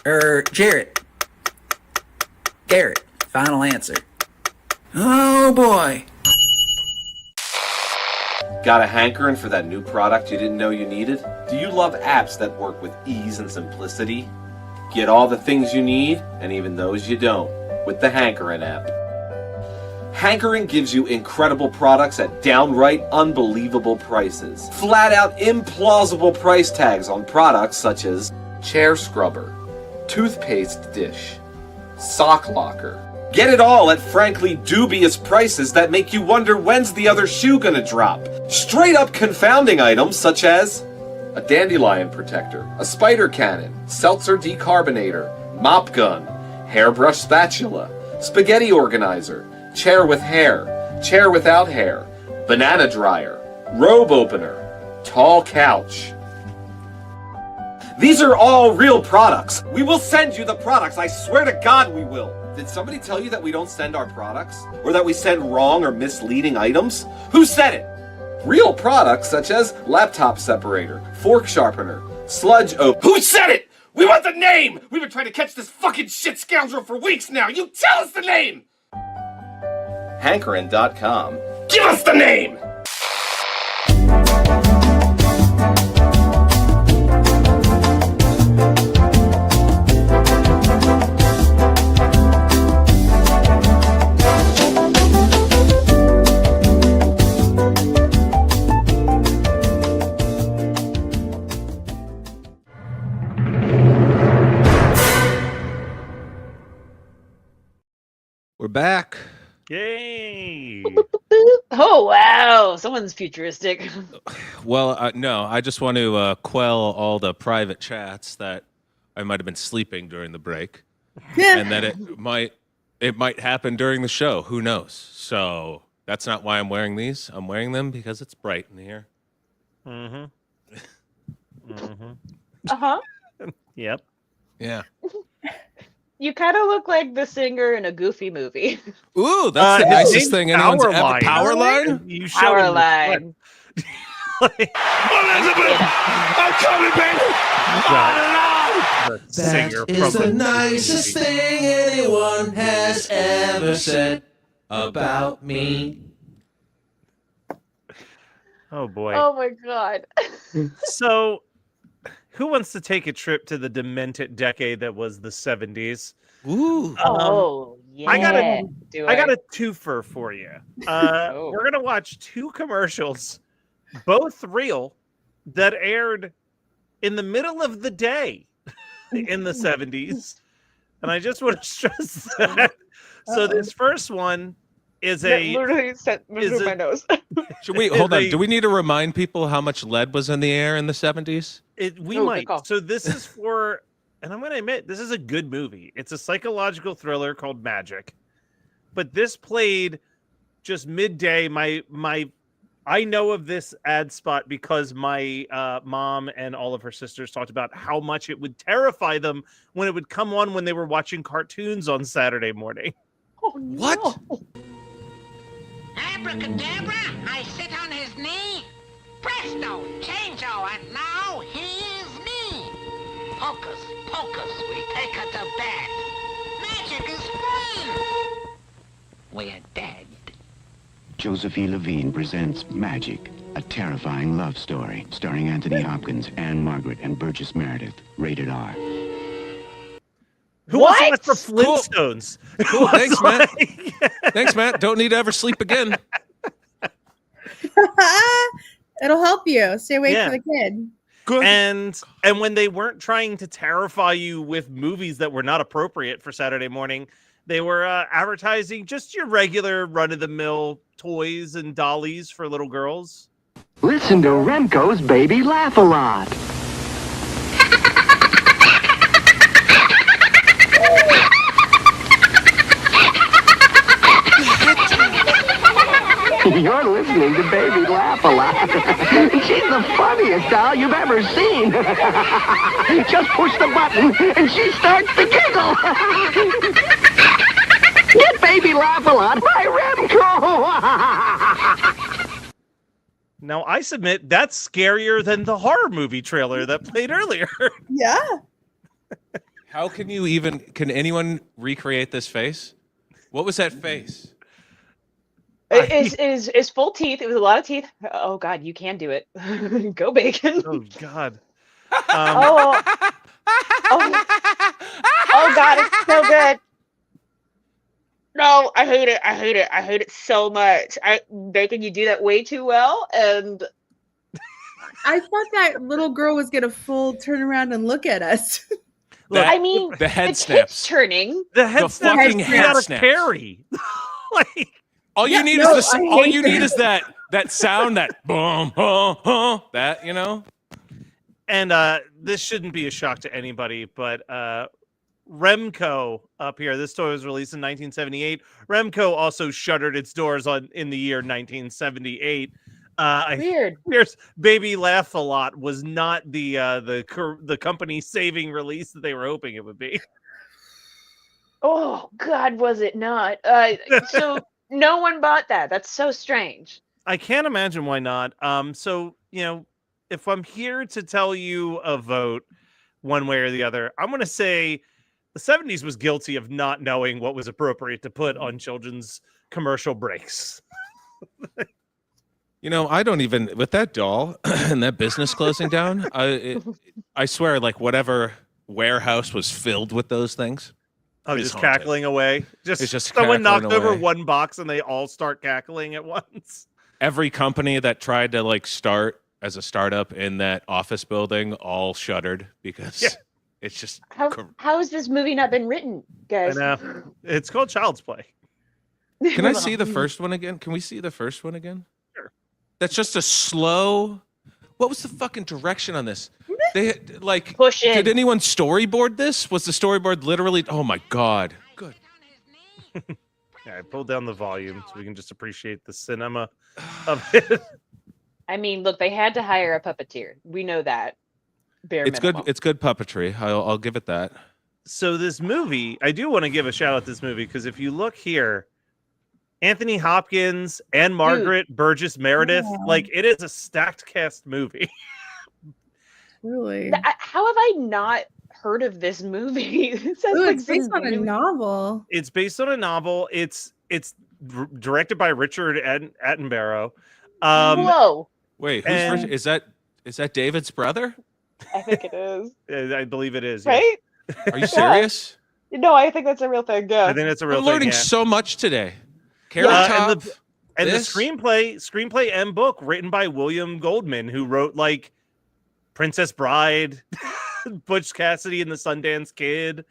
Jarrett, Garrett, final answer. Oh boy. Got a hankering for that new product you didn't know you needed? Do you love apps that work with ease and simplicity? Get all the things you need, and even those you don't, with the Hankering app. Hankering gives you incredible products at downright unbelievable prices. Flat out implausible price tags on products such as chair scrubber, toothpaste dish, sock locker. Get it all at frankly dubious prices that make you wonder when's the other shoe gonna drop. Straight up confounding items such as a dandelion protector, a spider cannon, seltzer decarbonator, mop gun, hairbrush spatula, spaghetti organizer, chair with hair, chair without hair, banana dryer, robe opener, tall couch. These are all real products. We will send you the products. I swear to God we will. Did somebody tell you that we don't send our products? Or that we send wrong or misleading items? Who said it? Real products such as laptop separator, fork sharpener, sludge opener. Who said it? We want the name! We've been trying to catch this fucking shit scoundrel for weeks now. You tell us the name! Hankerin.com. Give us the name! We're back. Yay! Oh wow, someone's futuristic. Well, no, I just want to quell all the private chats that I might have been sleeping during the break, and that it might happen during the show. Who knows? So that's not why I'm wearing these. I'm wearing them because it's bright in here. Mm-hmm. Mm-hmm. Uh-huh. Yep. Yeah. You kind of look like the singer in a Goofy movie. Ooh, that's the nicest thing anyone's ever. Line. Power line? You Power line. Elizabeth, I'm coming, baby. That is the nicest thing anyone has ever said about me. Oh boy. Oh my God. So, who wants to take a trip to the demented decade that was the 70s? Ooh. Yeah. I got a twofer for you. We're gonna watch two commercials, both real, that aired in the middle of the day in the 70s. And I just want to stress that. So this first one is literally sent through my nose. Should we hold on? Do we need to remind people how much lead was in the air in the 70s? We Ooh, good might. call. So this is for, and I'm going to admit, this is a good movie. It's a psychological thriller called Magic. But this played just midday. I know of this ad spot because my mom and all of her sisters talked about how much it would terrify them when it would come on when they were watching cartoons on Saturday morning. Oh, What? no. Abracadabra, I sit on his knee. Presto, changeo, and now he is me. Hocus pocus, we take her to bed. Magic is free. We're dead. Josephine Levine presents Magic, a terrifying love story starring Anthony Hopkins, Anne Margaret, and Burgess Meredith. Rated R. Who wants to watch for Flintstones? Cool. Thanks, Matt. Thanks, Matt. Don't need to ever sleep again. It'll help you. Stay awake Yeah. for the kid. Good. And when they weren't trying to terrify you with movies that were not appropriate for Saturday morning, they were advertising just your regular run-of-the-mill toys and dollies for little girls. Listen to Remco's Baby Laugh a Lot. You're listening to Baby Laugh a Lot. She's the funniest doll you've ever seen. Just push the button and she starts to giggle. Get Baby Laugh a Lot by Remco. Now, I submit that's scarier than the horror movie trailer that played earlier. Yeah. How can anyone recreate this face? What was that face? It is full teeth. It was a lot of teeth. Oh God, you can do it. Go Bacon. Oh God. Oh God, it's so good. No, I hate it. I hate it. I hate it so much. Bacon, you do that way too well. And I thought that little girl was gonna full turn around and look at us. Look, I mean, the head it's snaps. turning. The head The snaps fucking is head not a snaps. carry. Like, All you need no, is this. I All hate you need that. is that sound, that boom, that, you know. and this shouldn't be a shock to anybody, but Remco up here. This toy was released in 1978. Remco also shuttered its doors in the year 1978. Weird. Here's Baby Laugh a Lot was not the company saving release that they were hoping it would be. Oh God, was it not? So no one bought that. That's so strange. I can't imagine why not. So if I'm here to tell you a vote one way or the other, I'm going to say the 70s was guilty of not knowing what was appropriate to put on children's commercial breaks. I don't even with that doll and that business closing down. I swear, like whatever warehouse was filled with those things. Oh, is just haunted. cackling away. It's just someone knocked cackling over away. one box and they all start cackling at once. Every company that tried to start as a startup in that office building all shuttered because it's just. How has this movie not been written, guys? It's called Child's Play. Can I see the first one again? Can we see the first one again? Sure. That's just a slow. What was the fucking direction on this? They push in. Did anyone storyboard this? Was the storyboard literally? Oh my god! Good. Yeah, I pulled down the volume so we can just appreciate the cinema of it. I mean, look, they had to hire a puppeteer. We know that. Bare It's minimum. good. It's good puppetry. I'll give it that. So this movie, I do want to give a shout out to this movie because if you look here, Anthony Hopkins and Margaret Burgess Meredith, it is a stacked cast movie. Really? How have I not heard of this movie? It sounds It's based on a novel. It's based on a novel. It's directed by Richard Attenborough. Whoa! Wait, who's is that David's brother? I think it is. I believe it is. Right? Are you serious? No, I think that's a real thing. Yeah. I think that's a real I'm thing. learning yeah. so much today. Carrot Top, and the this? screenplay and book written by William Goldman, who wrote Princess Bride, Butch Cassidy and the Sundance Kid.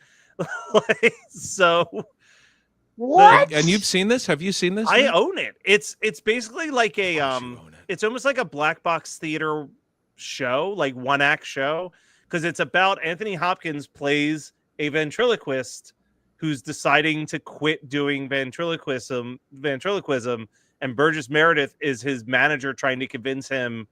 What? And you've seen this? Have you seen this? I own it. It's basically like a it's almost like a black box theater show, like one act show, because it's about Anthony Hopkins plays a ventriloquist who's deciding to quit doing ventriloquism, and Burgess Meredith is his manager trying to convince him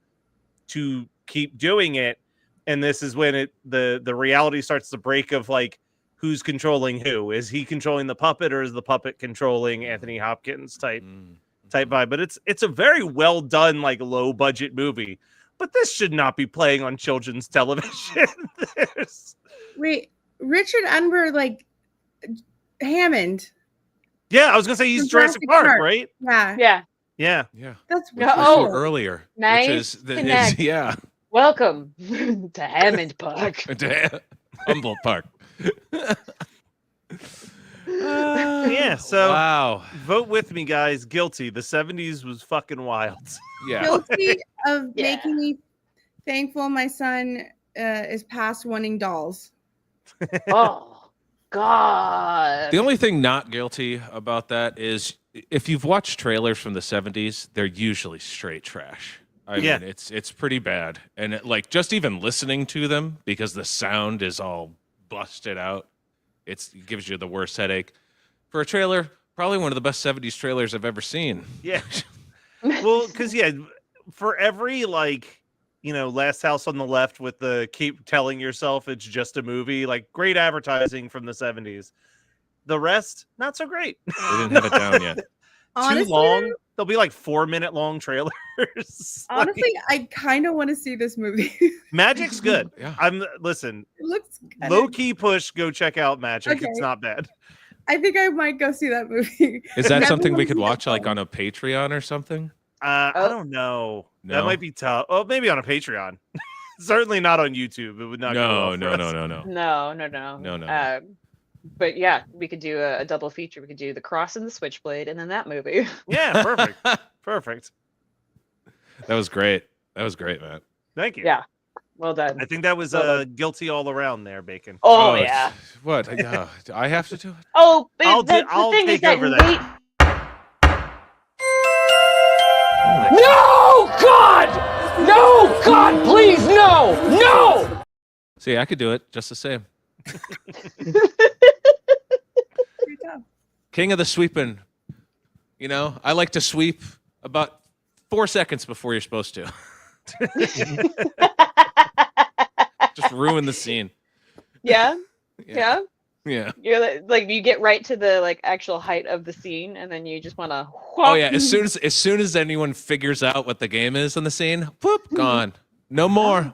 to keep doing it. And this is when the reality starts to break of like, who's controlling who? Is he controlling the puppet, or is the puppet controlling Anthony Hopkins type vibe? But it's a very well done, like low budget movie. But this should not be playing on children's television. Wait, Richard Attenborough, like Hammond. Yeah, I was gonna say he's Jurassic Park, right? Yeah. Yeah. That's earlier. Nice Which is connect. yeah. Welcome to Hammond Park. To Humboldt Park. So wow. Vote with me, guys. Guilty. The 70s was fucking wild. Yeah. Guilty of making me thankful my son is past wanting dolls. Oh, God. The only thing not guilty about that is if you've watched trailers from the 70s, they're usually straight trash. I mean, it's pretty bad. And like just even listening to them, because the sound is all busted out, it gives you the worst headache. For a trailer, probably one of the best 70s trailers I've ever seen. Yeah. Well, because for every like, Last House on the Left with the keep telling yourself it's just a movie, like great advertising from the 70s. The rest, not so great. They didn't have it down yet. Honestly, Too long. They'll be like 4-minute long trailers. Honestly, I kind of want to see this movie. Magic's good. Yeah. Listen. It looks low key push. Go check out Magic. Okay. It's not bad. I think I might go see that movie. Is that something we could watch like on a Patreon or something? I don't know. That might be tough. Oh, maybe on a Patreon. Certainly not on YouTube. It would not. No. No. But yeah, we could do a double feature. We could do The Cross and the Switchblade, and then that movie. Yeah, perfect. Perfect. That was great. That was great, Matt. Thank you. Yeah, well done. I think that was guilty all around there, Bacon. Oh yeah. What? I have to do it. Oh, but I'll the thing is take that over that. No, God! No, God, please, no! No! See, I could do it just the same. King of the sweeping. I like to sweep about 4 seconds before you're supposed to. Just ruin the scene. Yeah. Yeah. You're like you get right to the like actual height of the scene, and then you just want to. Oh yeah! As soon as anyone figures out what the game is on the scene, whoop, gone. No more.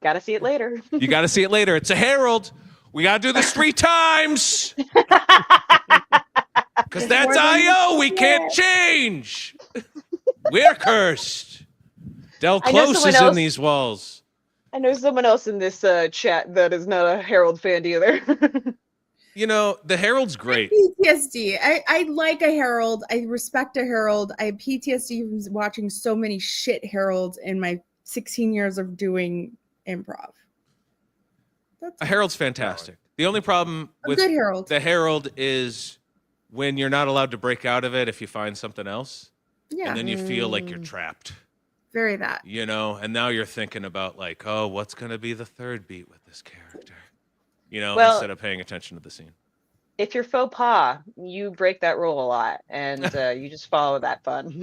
Gotta see it later. You gotta see it later. It's a herald. We gotta do this 3 times. Because that's IO. We can't change. We're cursed. Del Close is in these walls. I know someone else in this chat that is not a Herald fan either. The Herald's great. PTSD. I like a Herald. I respect a Herald. I have PTSD from watching so many shit Heralds in my 16 years of doing improv. A Herald's fantastic. The only problem with good Herald. The Herald is when you're not allowed to break out of it if you find something else. Yeah. And then you feel like you're trapped. Very that. And now you're thinking about like, oh, what's going to be the third beat with this character? Instead of paying attention to the scene. If you're faux pas, you break that rule a lot, and you just follow that fun.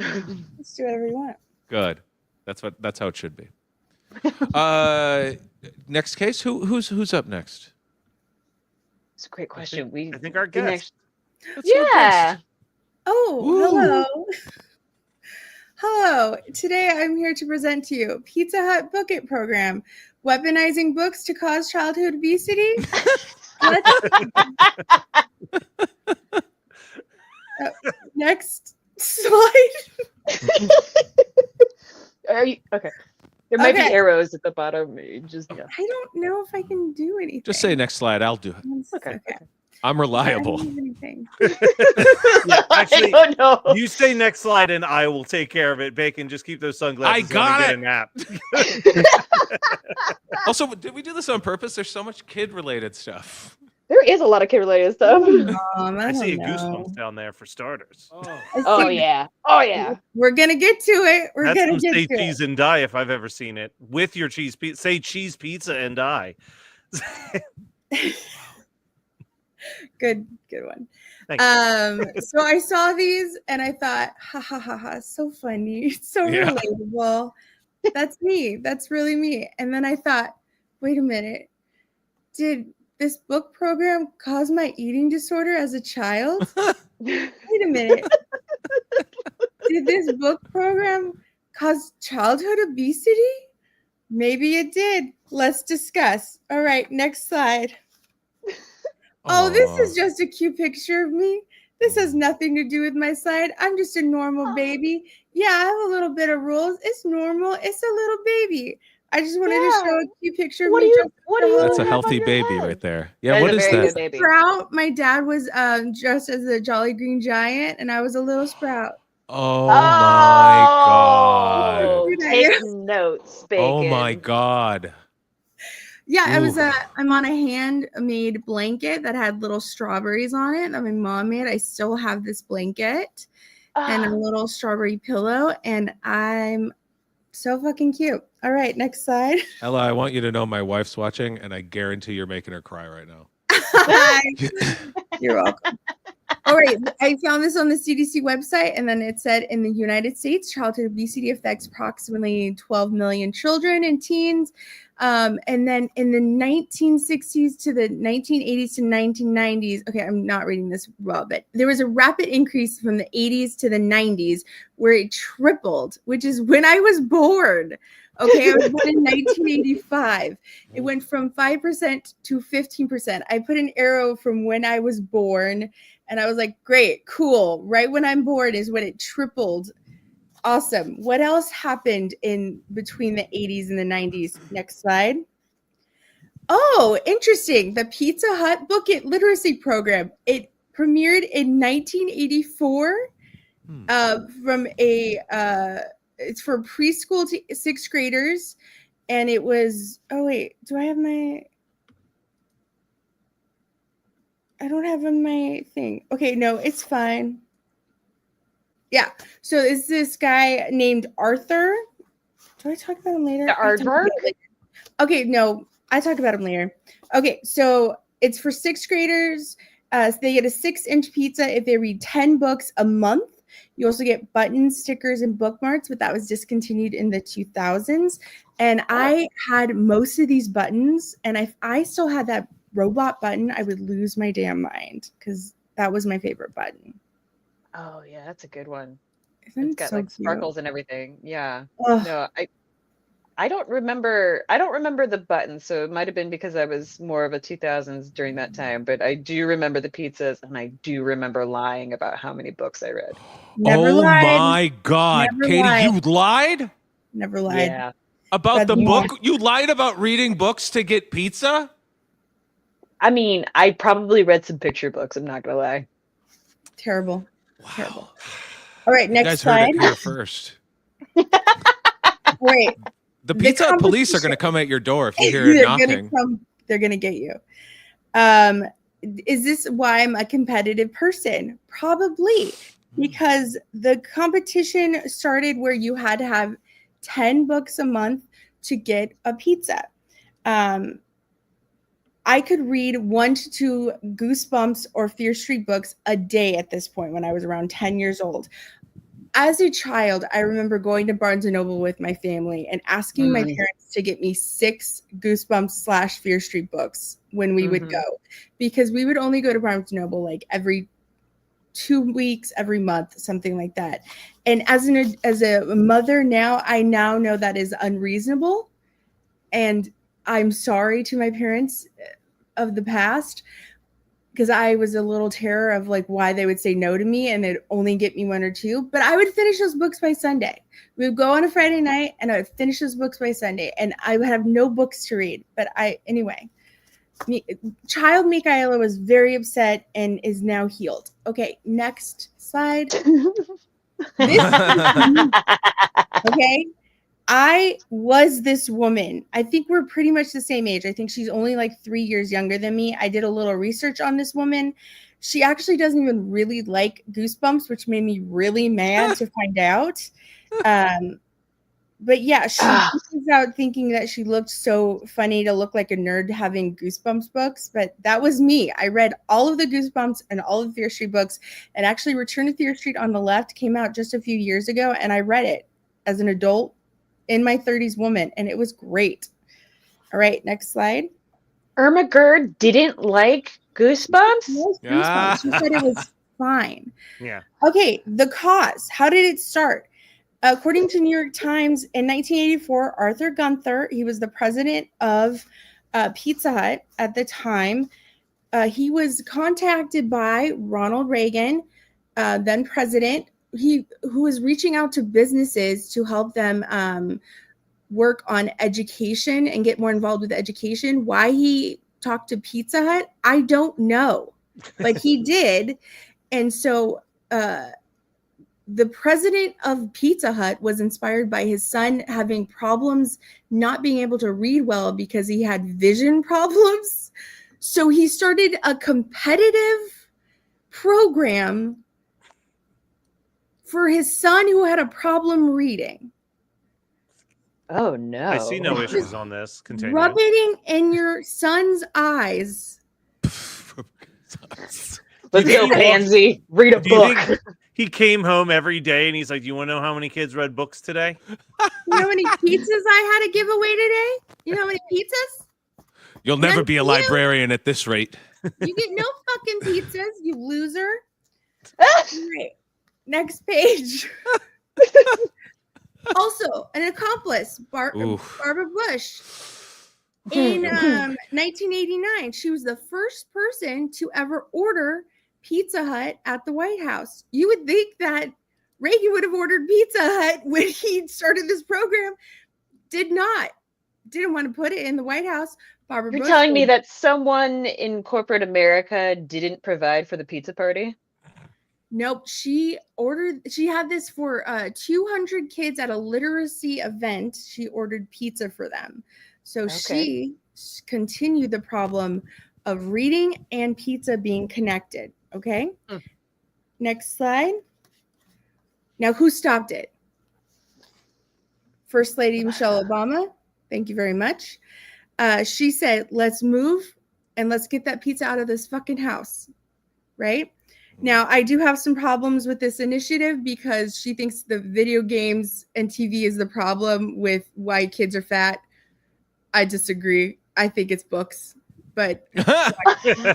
Let's do whatever you want. Good. That's how it should be. Next case. Who's up next? It's a great question. I think our guest. Yeah. Oh, hello. Hello. Today I'm here to present to you Pizza Hut Book It program, weaponizing books to cause childhood obesity. Next slide. Are you okay? There might be arrows at the bottom. I don't know if I can do anything. Just say next slide. I'll do it. Okay. I'm reliable. Actually, I don't know. You say next slide, and I will take care of it. Bacon, just keep those sunglasses. I got on it. and get a nap. Also, did we do this on purpose? There's so much kid-related stuff. There is a lot of kid-related stuff. I see a Goosebumps down there for starters. Oh yeah. Oh yeah. We're gonna get to it. We're That's gonna some get say to cheese it. and die if I've ever seen it. With your cheese pizza, say cheese pizza and die. Good one. Thank So I saw these and I thought, ha ha ha ha, so funny, so Yeah. relatable. That's me. That's really me. And then I thought, wait a minute, did this book program cause my eating disorder as a child? Wait a minute. Did this book program cause childhood obesity? Maybe it did. Let's discuss. All right, next slide. Oh, this is just a cute picture of me. This has nothing to do with my slide. I'm just a normal baby. Yeah, I have a little bit of rules. It's normal. It's a little baby. I just wanted to show a cute picture of me. That's a healthy baby right there. Yeah, what is that? Sprout. My dad was dressed as a Jolly Green Giant, and I was a little Sprout. Oh my god. Take notes, Bacon. Oh my god. Yeah, I was Ooh. I'm on a handmade blanket that had little strawberries on it that my mom made. I still have this blanket and a little strawberry pillow, and I'm so fucking cute. All right, next slide. Ella, I want you to know my wife's watching, and I guarantee you're making her cry right now. You're welcome. All right, I found this on the CDC website, and then it said in the United States, childhood obesity affects approximately 12 million children and teens. And then in the 1960s to the 1980s to 1990s, okay, I'm not reading this well, but there was a rapid increase from the 80s to the 90s where it tripled, which is when I was born. Okay, I was born in 1985. It went from 5% to 15%. I put an arrow from when I was born, and I was like, great, cool. Right when I'm born is when it tripled. Awesome. What else happened in between the 80s and the 90s? Next slide. Oh, interesting. The Pizza Hut Book It Literacy Program. It premiered in 1984 from it's for preschool to sixth graders. And it was, oh wait, do I have I don't have on my thing. Okay, no, it's fine. Yeah. So is this guy named Arthur? Do I talk about him later? The aardvark? Okay, no, I talk about him later. Okay, so it's for sixth graders. They get a 6-inch pizza if they read 10 books a month. You also get buttons, stickers, and bookmarks, but that was discontinued in the 2000s. And I had most of these buttons, and if I still had that robot button, I would lose my damn mind because that was my favorite button. Oh yeah, that's a good one. Isn't It's it got so like cute? sparkles and everything. Yeah. Ugh. No, I don't remember the button, so it might have been because I was more of a 2000s during that time, but I do remember the pizzas, and I do remember lying about how many books I read. Never Oh lied. my god. Never Katie, lied. you lied? Never lied. Yeah. About Read the them book? all. You lied about reading books to get pizza? I mean, I probably read some picture books, I'm not gonna lie. Terrible. Terrible. All right, You next guys slide. heard it here first. Wait. The Pizza Hut police are going to come at your door if you hear it They're knocking. They're gonna get you. Is this why I'm a competitive person? Probably, because the competition started where you had to have 10 books a month to get a pizza. I could read 1 to 2 Goosebumps or Fear Street books a day at this point when I was around 10 years old. As a child, I remember going to Barnes & Noble with my family and asking my parents to get me 6 Goosebumps / Fear Street books when we would go, because we would only go to Barnes & Noble like every 2 weeks, every month, something like that. And as a mother now, I now know that is unreasonable. And I'm sorry to my parents of the past, because I was a little terror of like why they would say no to me and they'd only get me 1 or 2. But I would finish those books by Sunday. We would go on a Friday night and I would finish those books by Sunday, and I would have no books to read. But child Micaela was very upset and is now healed. Okay, next slide. Okay. I was this woman. I think we're pretty much the same age. I think she's only like 3 years younger than me. I did a little research on this woman. She actually doesn't even really like Goosebumps, which made me really mad to find out. But yeah, she was out thinking that she looked so funny to look like a nerd having Goosebumps books, but that was me. I read all of the Goosebumps and all of the Fear Street books, and actually Return to Fear Street on the Left came out just a few years ago, and I read it as an adult in my 30s woman, and it was great. All right, next slide. Irma Gerd didn't like Goosebumps? Goosebumps. She said it was fine. Yeah. Okay, the cause. How did it start? According to New York Times, in 1984, Arthur Gunther, he was the president of Pizza Hut at the time. He was contacted by Ronald Reagan, then president, who was reaching out to businesses to help them work on education and get more involved with education. Why he talked to Pizza Hut, I don't know. But he did. And so the president of Pizza Hut was inspired by his son having problems not being able to read well because he had vision problems. So he started a competitive program for his son who had a problem reading. Oh no. I see no issues on this. Continue. Rubbing in your son's eyes. Let's go, Pansy. Read a book. He came home every day and he's like, "Do you want to know how many kids read books today? You know how many pizzas I had to give away today? You know how many pizzas? You'll never be a librarian at this rate. You get no fucking pizzas, you loser." Right. Next page. Also, an accomplice, Barbara Bush. In 1989, she was the first person to ever order Pizza Hut at the White House. You would think that Reagan would have ordered Pizza Hut when he started this program. Didn't want to put it in the White House. Barbara You're Bush telling me that someone in corporate America didn't provide for the pizza party? Nope. She had this for 200 kids at a literacy event. She ordered pizza for them. So she continued the problem of reading and pizza being connected. Okay. Next slide. Now, who stopped it? First Lady Michelle Obama. Thank you very much. She said, let's move and let's get that pizza out of this fucking house. Right? Now, I do have some problems with this initiative because she thinks the video games and TV is the problem with why kids are fat. I disagree. I think it's books, but I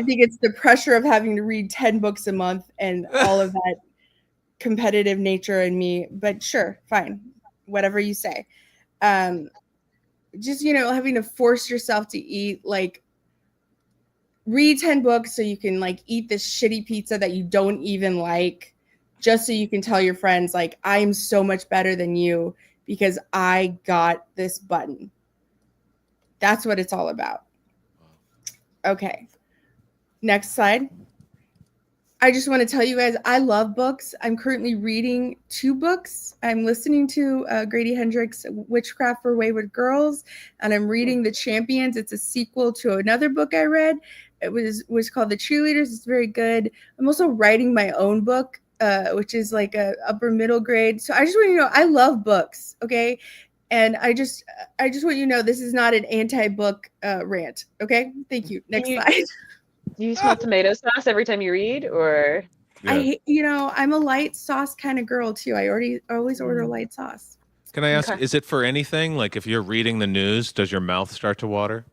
think it's the pressure of having to read 10 books a month and all of that competitive nature in me. But sure, fine, whatever you say. Just, having to force yourself to eat, like, read 10 books so you can, like, eat this shitty pizza that you don't even like, just so you can tell your friends, like, I'm so much better than you because I got this button. That's what it's all about. Okay. Next slide. I just want to tell you guys, I love books. I'm currently reading 2 books. I'm listening to Grady Hendrix' Witchcraft for Wayward Girls, and I'm reading The Champions. It's a sequel to another book I read. It was called The Cheerleaders. It's very good. I'm also writing my own book, which is like a upper middle grade. So I just want you to know, I love books. Okay. And I just want you to know this is not an anti-book rant. Okay. Thank you. Next slide. Do you smell tomato sauce every time you read, or? Yeah. I'm a light sauce kind of girl too. I always order light sauce. Can I ask, is it for anything? Like if you're reading the news, does your mouth start to water?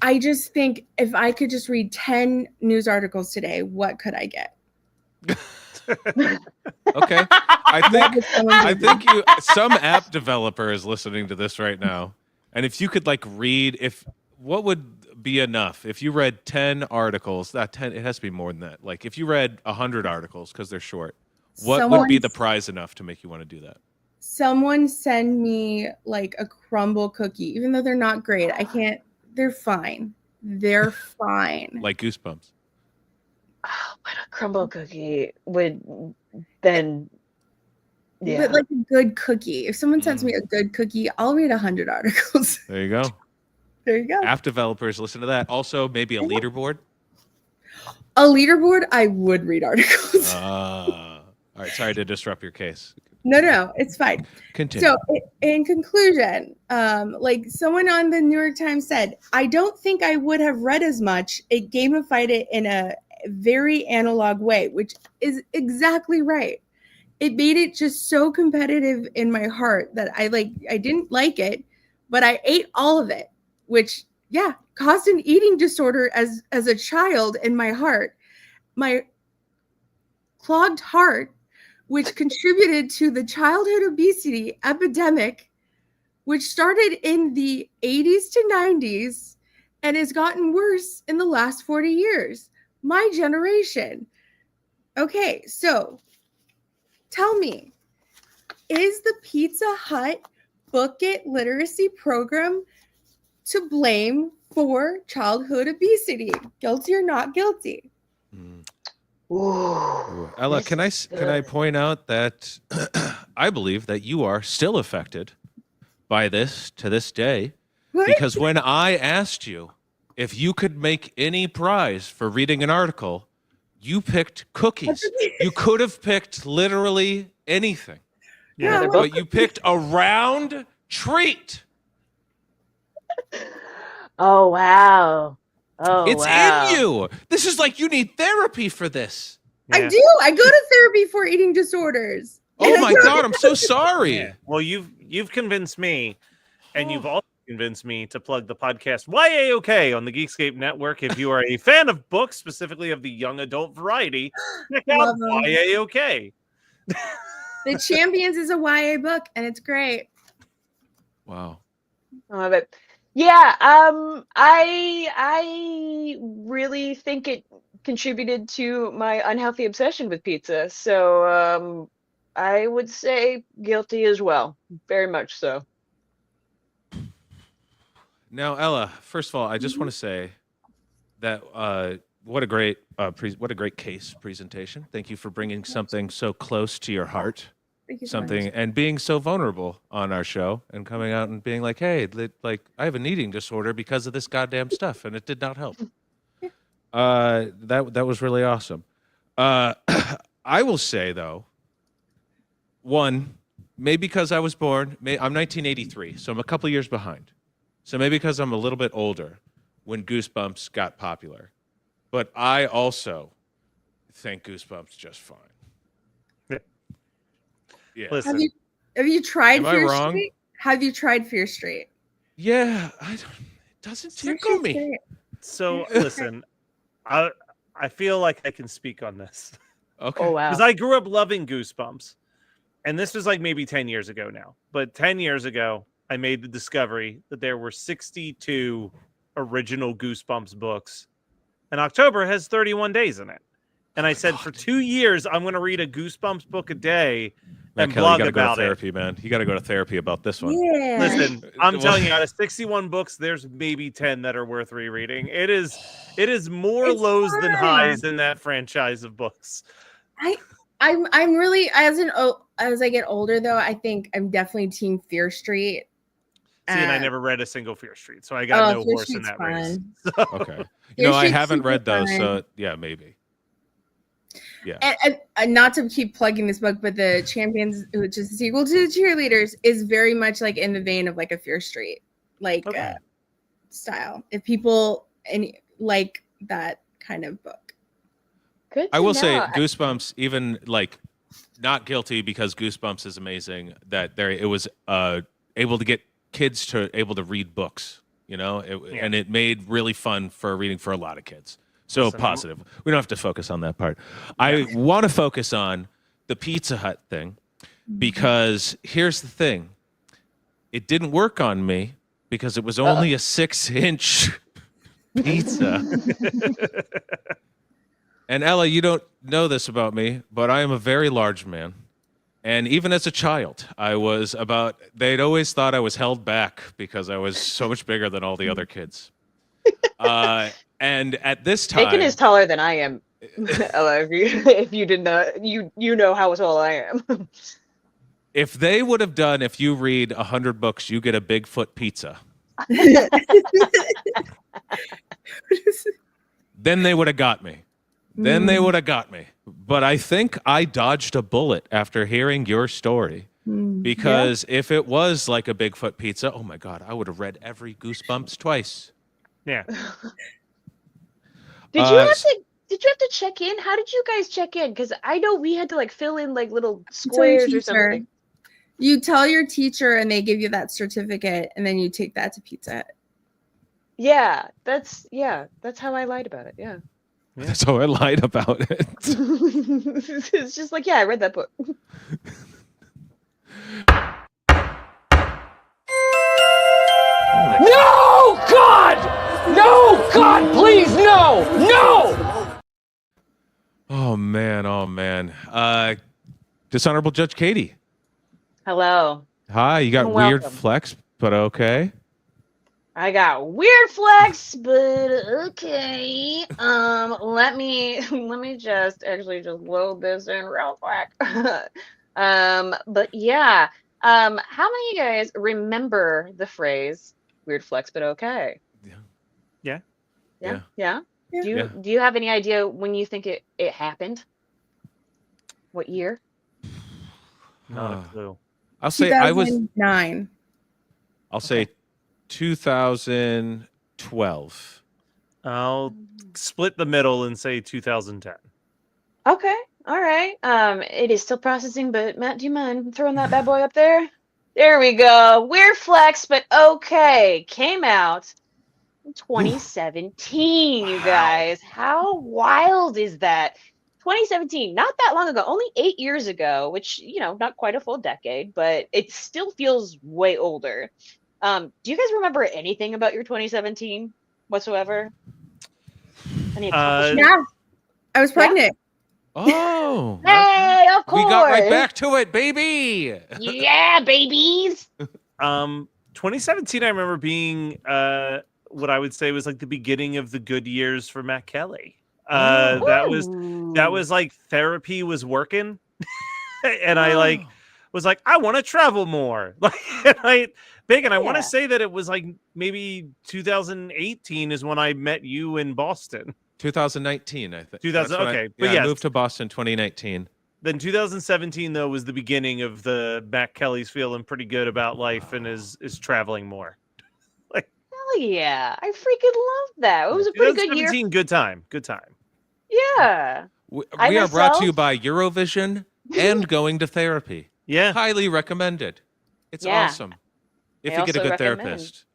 I just think if I could just read 10 news articles today, what could I get? Okay. I think some app developer is listening to this right now. And if you could read, what would be enough? If you read 10 articles, it has to be more than that. Like if you read 100 articles because they're short, what would be the prize enough to make you want to do that? Someone send me like a crumble cookie, even though they're not great. They're fine. They're fine. Like Goosebumps. Oh, but a crumble cookie would then Yeah. But like a good cookie. If someone sends me a good cookie, I'll read 100 articles. There you go. There you go. App developers, listen to that. Also, maybe a leaderboard. A leaderboard, I would read articles. All right. Sorry to disrupt your case. No, it's fine. Continue. So, in conclusion, like someone on the New York Times said, I don't think I would have read as much. It gamified it in a very analog way, which is exactly right. It made it just so competitive in my heart that I didn't like it, but I ate all of it, which caused an eating disorder as a child in my heart. My clogged heart, which contributed to the childhood obesity epidemic, which started in the 80s to 90s and has gotten worse in the last 40 years. My generation. Okay, so tell me, is the Pizza Hut Book It literacy program to blame for childhood obesity? Guilty or not guilty? Ooh, Ella, can I point out that I believe that you are still affected by this to this day? What? Because when I asked you if you could make any prize for reading an article, you picked cookies. You could have picked literally anything. Yeah, But you picked a round treat. Oh wow. Oh, It's wow. in you. This is like you need therapy for this. I do. I go to therapy for eating disorders. Oh my God, I'm so sorry. Yeah. Well, you've convinced me, and you've also convinced me to plug the podcast YAOK on the Geekscape Network. If you are a fan of books, specifically of the young adult variety, check out Love 'em. YAOK. The Champions is a YA book, and it's great. Wow. I love it. Yeah, I really think it contributed to my unhealthy obsession with pizza. So I would say guilty as well. Very much so. Now, Ella, first of all, I just want to say that what a great case presentation. Thank you for bringing something so close to your heart. Thank you so much. And being so vulnerable on our show and coming out and being like, hey, I have an eating disorder because of this goddamn stuff, and it did not help. That was really awesome. I will say though, one, maybe because I was born, I'm 1983, so I'm a couple years behind. So maybe because I'm a little bit older when Goosebumps got popular, but I also think Goosebumps just fine. Yeah. Listen, Have you tried Am I Fear wrong? Street? Have you tried Fear Street? Yeah, it doesn't tickle me. so listen, I feel like I can speak on this. Okay. Oh wow. Because I grew up loving Goosebumps. And this was like maybe 10 years ago now. But 10 years ago, I made the discovery that there were 62 original Goosebumps books. And October has 31 days in it. And I said, for 2 years, I'm going to read a Goosebumps book a day and Kelly, blog you gotta go to about it. therapy, man. You got to go to therapy about this one. Yeah. Listen, I'm telling you, out of 61 books, there's maybe 10 that are worth rereading. It is more It's lows than fun. highs in that franchise of books. I'm really as I get older though, I think I'm definitely team Fear Street. See, and I never read a single Fear Street, so I got no Fear horse in Street's that race. fun. So- Okay. Fear I Street's haven't super read those, fun. so yeah, maybe. Yeah. And not to keep plugging this book, but the Champions, which is the sequel to the Cheerleaders, is very much like in the vein of like a Fear Street style. If people like that kind of book. Good. I to will say know. Goosebumps, even like not guilty because Goosebumps is amazing that it was able to get kids to able to read books, and it made really fun for reading for a lot of kids. So Listen, positive. We don't have to focus on that part. I want to focus on the Pizza Hut thing because here's the thing. It didn't work on me because it was only a 6-inch pizza. And Ella, you don't know this about me, but I am a very large man. And even as a child, they'd always thought I was held back because I was so much bigger than all the other kids. And at this time, Bacon is taller than I am. Ella, if you didn't know, you know how tall I am. If they would have done, if you read 100 books, you get a Bigfoot pizza. Then they would have got me. But I think I dodged a bullet after hearing your story. Because if it was like a Bigfoot pizza, oh my God, I would have read every Goosebumps twice. Yeah. Did you have to check in? How did you guys check in? Because I know we had to like fill in like little squares or something. You tell your teacher and they give you that certificate, and then you take that to Pizza Hut. Yeah, that's how I lied about it. Yeah. That's how I lied about it. It's just like, yeah, I read that book. No, God! No, God, please, no! No! Oh man. Dishonorable Judge Katie. Hello. Hi, you got Welcome. weird flex, but okay. I got weird flex, but okay. Let me just load this in real quick. But yeah. How many of you guys remember the phrase weird flex, but okay? Yeah. Do you have any idea when you think it happened? What year? Not a clue. I'll say I was 2009. I'll say 2012. I'll split the middle and say 2010. Okay. All right. It is still processing, but Matt, do you mind throwing that bad boy up there? There we go. Weird flex, but okay. Came out in 2017, you guys. How wild is that? 2017, not that long ago, only 8 years ago, which, not quite a full decade, but it still feels way older. Do you guys remember anything about your 2017 whatsoever? Any accomplishments? Yeah. I was pregnant. Oh. Hey, of course. We got right back to it, baby. Yeah, babies. 2017, I remember being what I would say was like the beginning of the good years for Matt Kelly. That was like therapy was working, and I was like, I want to travel more. I want to say that it was like maybe 2018 is when I met you in Boston. 2019, I think. 2000. Okay, but I moved to Boston 2019. Then 2017 though was the beginning of the Matt Kelly's feeling pretty good about life and is traveling more. Hell yeah, I freaking love that. It was a pretty good year. 2017, good time. Yeah. We are brought to you by Eurovision and going to therapy. Yeah. Highly recommended. It's awesome. If you get a good therapist.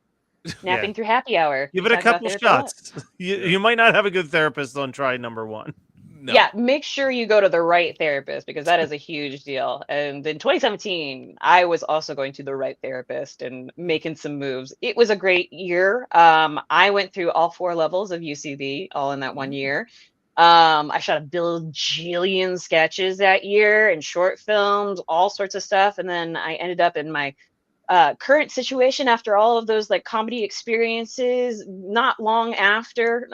Napping through happy hour. Give it a couple shots. You might not have a good therapist on try number one. No. Yeah, make sure you go to the right therapist because that is a huge deal. And in 2017, I was also going to the right therapist and making some moves. It was a great year. I went through all 4 levels of UCB all in that one year. I shot a bajillion sketches that year and short films, all sorts of stuff. And then I ended up in my current situation after all of those like comedy experiences, not long after,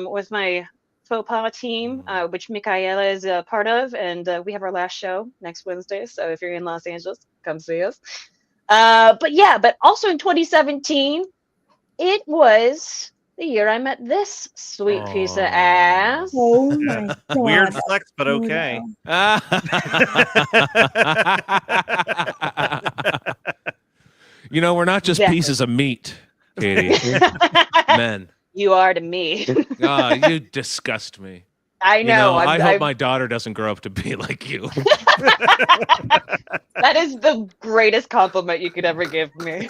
with my faux pas team, which Micaela is a part of, and we have our last show next Wednesday. So if you're in Los Angeles, come see us. But also in 2017, it was the year I met this sweet piece of ass. Oh my God. Weird flex, but okay. We're not just pieces of meat, Katie. Men. You are to me. You disgust me. I know. I hope my daughter doesn't grow up to be like you. That is the greatest compliment you could ever give me.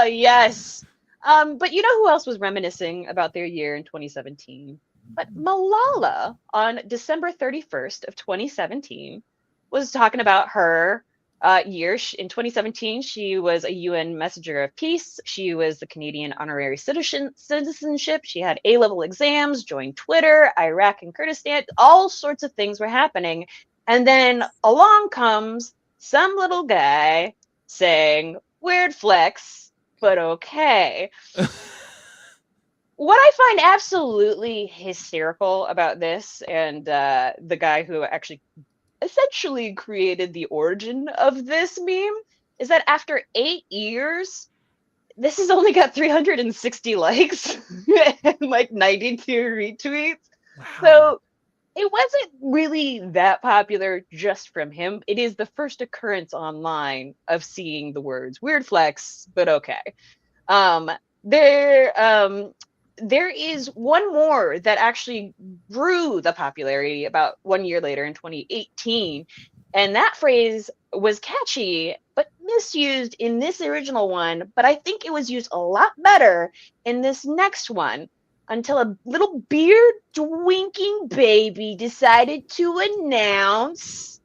Yes. But you know who else was reminiscing about their year in 2017? But Malala on December 31st of 2017 was talking about her year. In 2017, she was a UN Messenger of Peace. She was the Canadian honorary citizenship. She had A-level exams, joined Twitter, Iraq and Kurdistan. All sorts of things were happening. And then along comes some little guy saying, weird flex, but okay. What I find absolutely hysterical about this, and the guy who actually essentially created the origin of this meme is that after 8 years, this has only got 360 likes and like 92 retweets. Wow. So it wasn't really that popular just from him. It is the first occurrence online of seeing the words weird flex, but okay. There is one more that actually grew the popularity about 1 year later in 2018. And that phrase was catchy, but misused in this original one. But I think it was used a lot better in this next one until a little beard winking baby decided to announce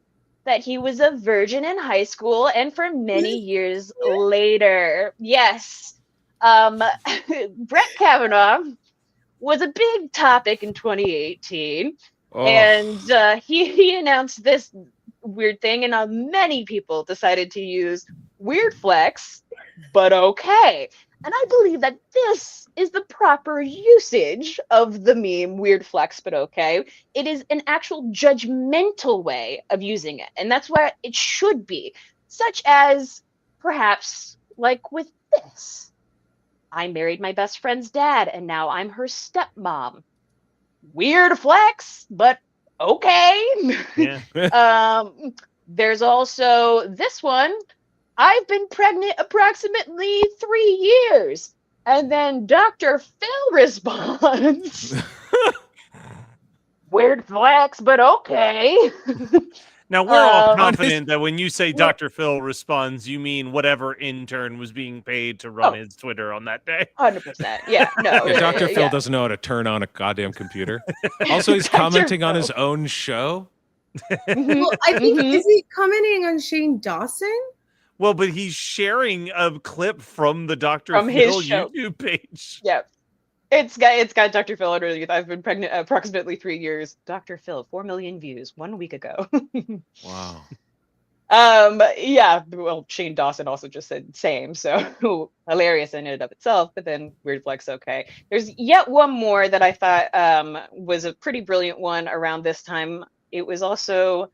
that he was a virgin in high school and for many years later. Yes. Brett Kavanaugh was a big topic in 2018. Oh. And he announced this weird thing, and many people decided to use weird flex, but okay. And I believe that this is the proper usage of the meme weird flex, but okay. It is an actual judgmental way of using it, and that's what it should be. Such as, perhaps, like with this. I married my best friend's dad, and now I'm her stepmom. Weird flex, but okay. Yeah. There's also this one. I've been pregnant approximately 3 years. And then Dr. Phil responds. Weird flex, but okay. Now, we're all confident that when you say Dr. Phil responds, you mean whatever intern was being paid to run his Twitter on that day. 100%. Yeah, no. Yeah, Dr. Phil doesn't know how to turn on a goddamn computer. Also, he's commenting on his own show. Well, I think, is he commenting on Shane Dawson? Well, but he's sharing a clip from the Dr. From Phil his show. YouTube page. Yep. It's got Dr. Phil underneath. I've been pregnant approximately 3 years. Dr. Phil, 4 million views 1 week ago. Wow. Yeah. Well, Shane Dawson also just said same, so hilarious in and of itself. But then weird flex, okay. There's yet one more that I thought was a pretty brilliant one around this time. It was also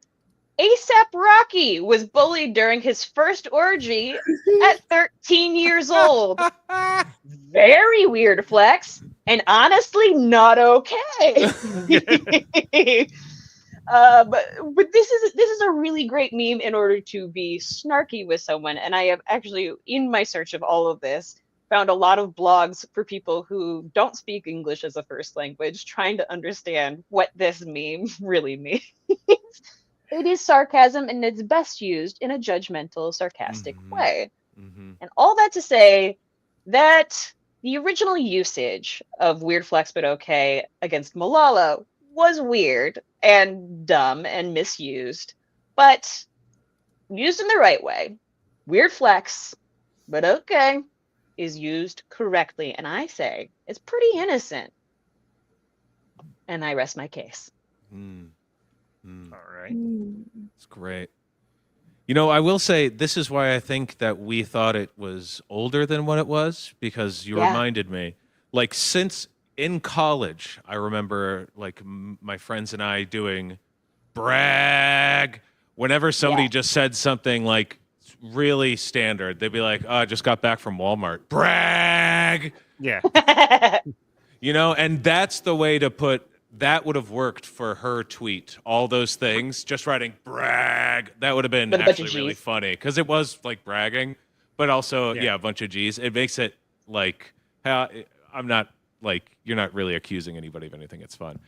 ASAP Rocky was bullied during his first orgy at 13 years old. Very weird flex, and honestly, not okay. But this is a really great meme in order to be snarky with someone. And I have actually, in my search of all of this, found a lot of blogs for people who don't speak English as a first language, trying to understand what this meme really means. It is sarcasm, and it's best used in a judgmental, sarcastic way. And all that to say that the original usage of weird flex but okay against Malala was weird and dumb and misused, but used in the right way, weird flex but okay is used correctly, and I say it's pretty innocent. And I rest my case. All right. It's great. You know, I will say this is why I think that we thought it was older than what it was, because you reminded me. Like, since in college, I remember like my friends and I doing brag whenever somebody just said something like really standard. They'd be like, "Oh, I just got back from Walmart." Brag. Yeah. You know, and that's the way to put. That would have worked for her tweet. All those things, just writing brag. That would have been actually really funny because it was like bragging, but also a bunch of G's. It makes it like I'm not like you're not really accusing anybody of anything. It's fun.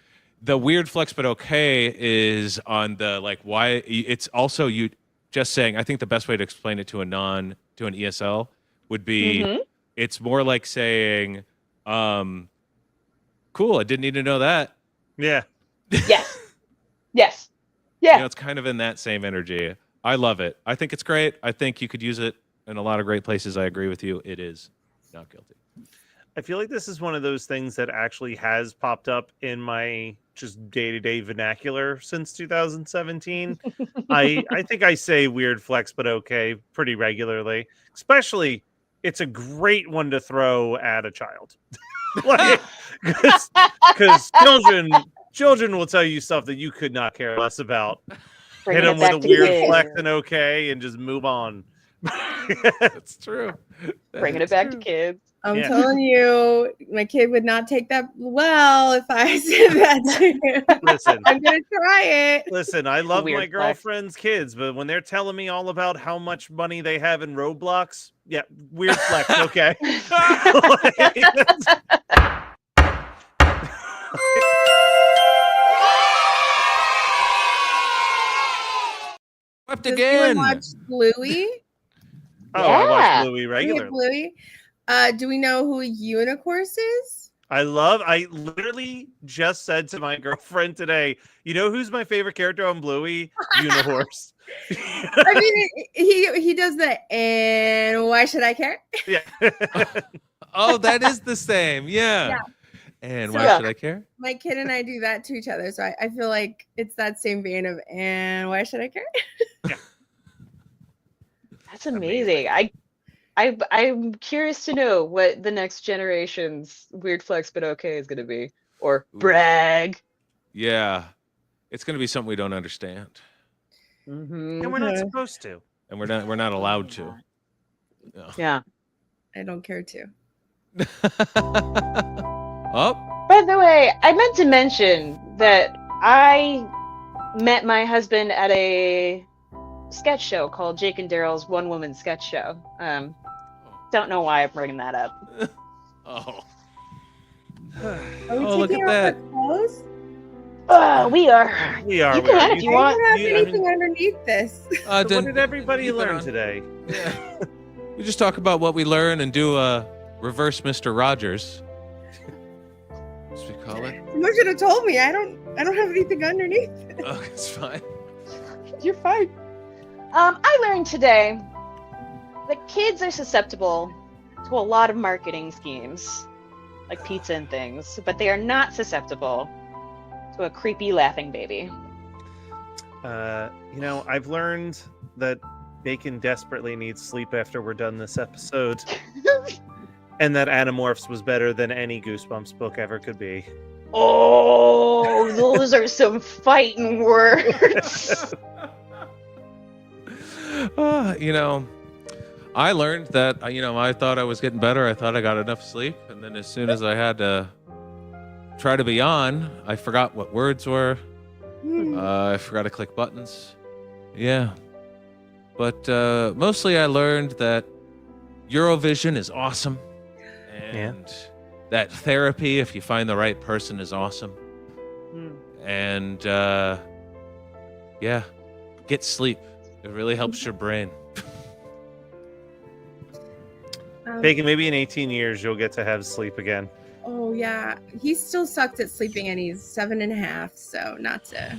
The weird flex, but okay, is on the like why. It's also you just saying. I think the best way to explain it to an ESL would be it's more like saying, "Cool, I didn't need to know that." Yeah. Yes. Yes. Yeah. You know, it's kind of in that same energy. I love it. I think it's great. I think you could use it in a lot of great places. I agree with you. It is not guilty. I feel like this is one of those things that actually has popped up in my just day-to-day vernacular since 2017. I think I say weird flex, but okay pretty regularly. Especially, it's a great one to throw at a child. Like, because children will tell you stuff that you could not care less about. Bringing hit it them with back a to weird kids. flex and okay, and just move on. That's true. Bringing it back to kids. I'm Yeah. telling you, my kid would not take that well if I said that to him. Listen, I'm gonna try it. listen. I love Weird my flex. girlfriend's kids, but when they're telling me all about how much money they have in Roblox, yeah, weird flex. Okay. Swept Does again. anyone watch Bluey? Oh, I watch Yeah. Bluey We regularly. have Bluey. Do we know who Unicorse is? I literally just said to my girlfriend today, you know who's my favorite character on Bluey? Unihorse. I mean, he does the and why should I care? Yeah. Oh, that is the same. Yeah. Yeah. And So- why should I care? My kid and I do that to each other, so I feel like it's that same vein of and why should I care? That's amazing. I'm curious to know what the next generation's weird flex but okay is gonna be. Or Ooh. brag. Yeah. It's going to be something we don't understand. And we're not supposed to. And we're not allowed to. No. Yeah. I don't care to. Oh, By the way, I meant to mention that I met my husband at a sketch show called Jake and Daryl's One Woman Sketch Show. Don't know why I'm bringing that up. oh. Are we Oh, look taking at off that. our clothes? We are. We are. You we are. can if you want. I don't have I mean- anything underneath this. So what did everybody keep it learn on. today? Yeah. We just talk about what we learn and do a reverse Mr. Rogers. As we call it. Someone should have told me. I don't have anything underneath. Oh, it's fine. You're fine. I learned today that kids are susceptible to a lot of marketing schemes, like pizza and things, but they are not susceptible to a creepy laughing baby. I've learned that Bacon desperately needs sleep after we're done this episode. And that Animorphs was better than any Goosebumps book ever could be. Oh, those are some fighting words. I learned that, I thought I was getting better. I thought I got enough sleep. And then as soon as I had to try to be on, I forgot what words were. I forgot to click buttons. Yeah. But mostly I learned that Eurovision is awesome. And that therapy, if you find the right person, is awesome. And get sleep. It really helps your brain. Bacon, maybe in 18 years you'll get to have sleep again. Oh yeah, he still sucks at sleeping, and he's 7.5. So not to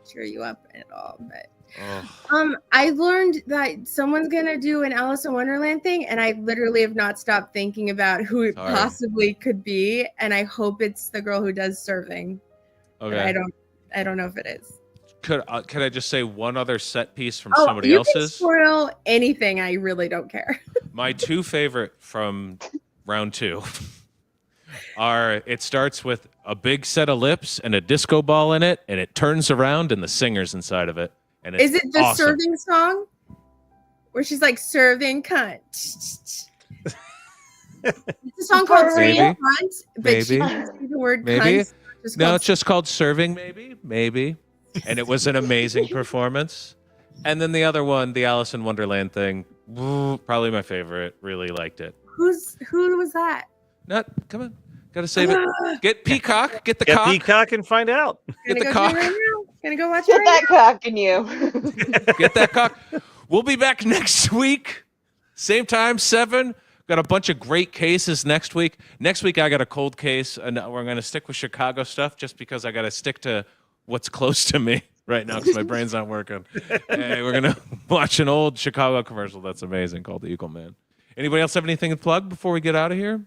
cheer you up at all, but I learned that someone's gonna do an Alice in Wonderland thing, and I literally have not stopped thinking about who it Sorry. possibly could be, and I hope it's the girl who does serving. But Okay. I don't know if it is. Could I just say one other set piece from Oh, somebody you can else's? spoil anything. I really don't care. My two favorite from round 2 are, it starts with a big set of lips and a disco ball in it, and it turns around and the singer's inside of it. And it's Is it the awesome. serving song where she's like serving cunt? It's a song called Maybe. Serving Cunt, but she Maybe. doesn't say the word Maybe. cunt. Just No, called it's just called Serving, maybe. And it was an amazing performance. And then the other one, the Alice in Wonderland thing, probably my favorite. Really liked it. Who was that? Come on. Gotta save it. Get Peacock. Get the Get cock. Peacock and find out. Get the Gonna cock. go do it right now. Gonna go watch Get it that right cock in you. Get that cock. We'll be back next week. Same time, 7. Got a bunch of great cases next week. Next week, I got a cold case, and we're going to stick with Chicago stuff just because I got to stick to what's close to me right now because my brain's not working. And we're going to watch an old Chicago commercial that's amazing called The Eagle Man. Anybody else have anything to plug before we get out of here?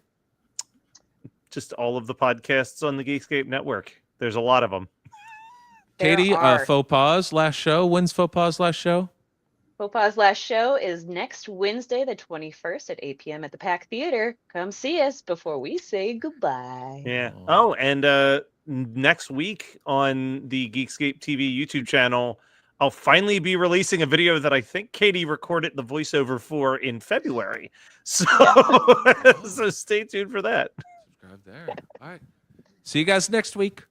Just all of the podcasts on the Geekscape network. There's a lot of them. Katie, are. Faux Pas last show. When's Faux Pas last show? Faux Pas last show is next Wednesday, the 21st at 8 p.m. at the Pack Theater. Come see us before we say goodbye. Yeah. Oh, and next week on the Geekscape TV YouTube channel, I'll finally be releasing a video that I think Katie recorded the voiceover for in February. So, so stay tuned for that. Subscribe there. All right. See you guys next week.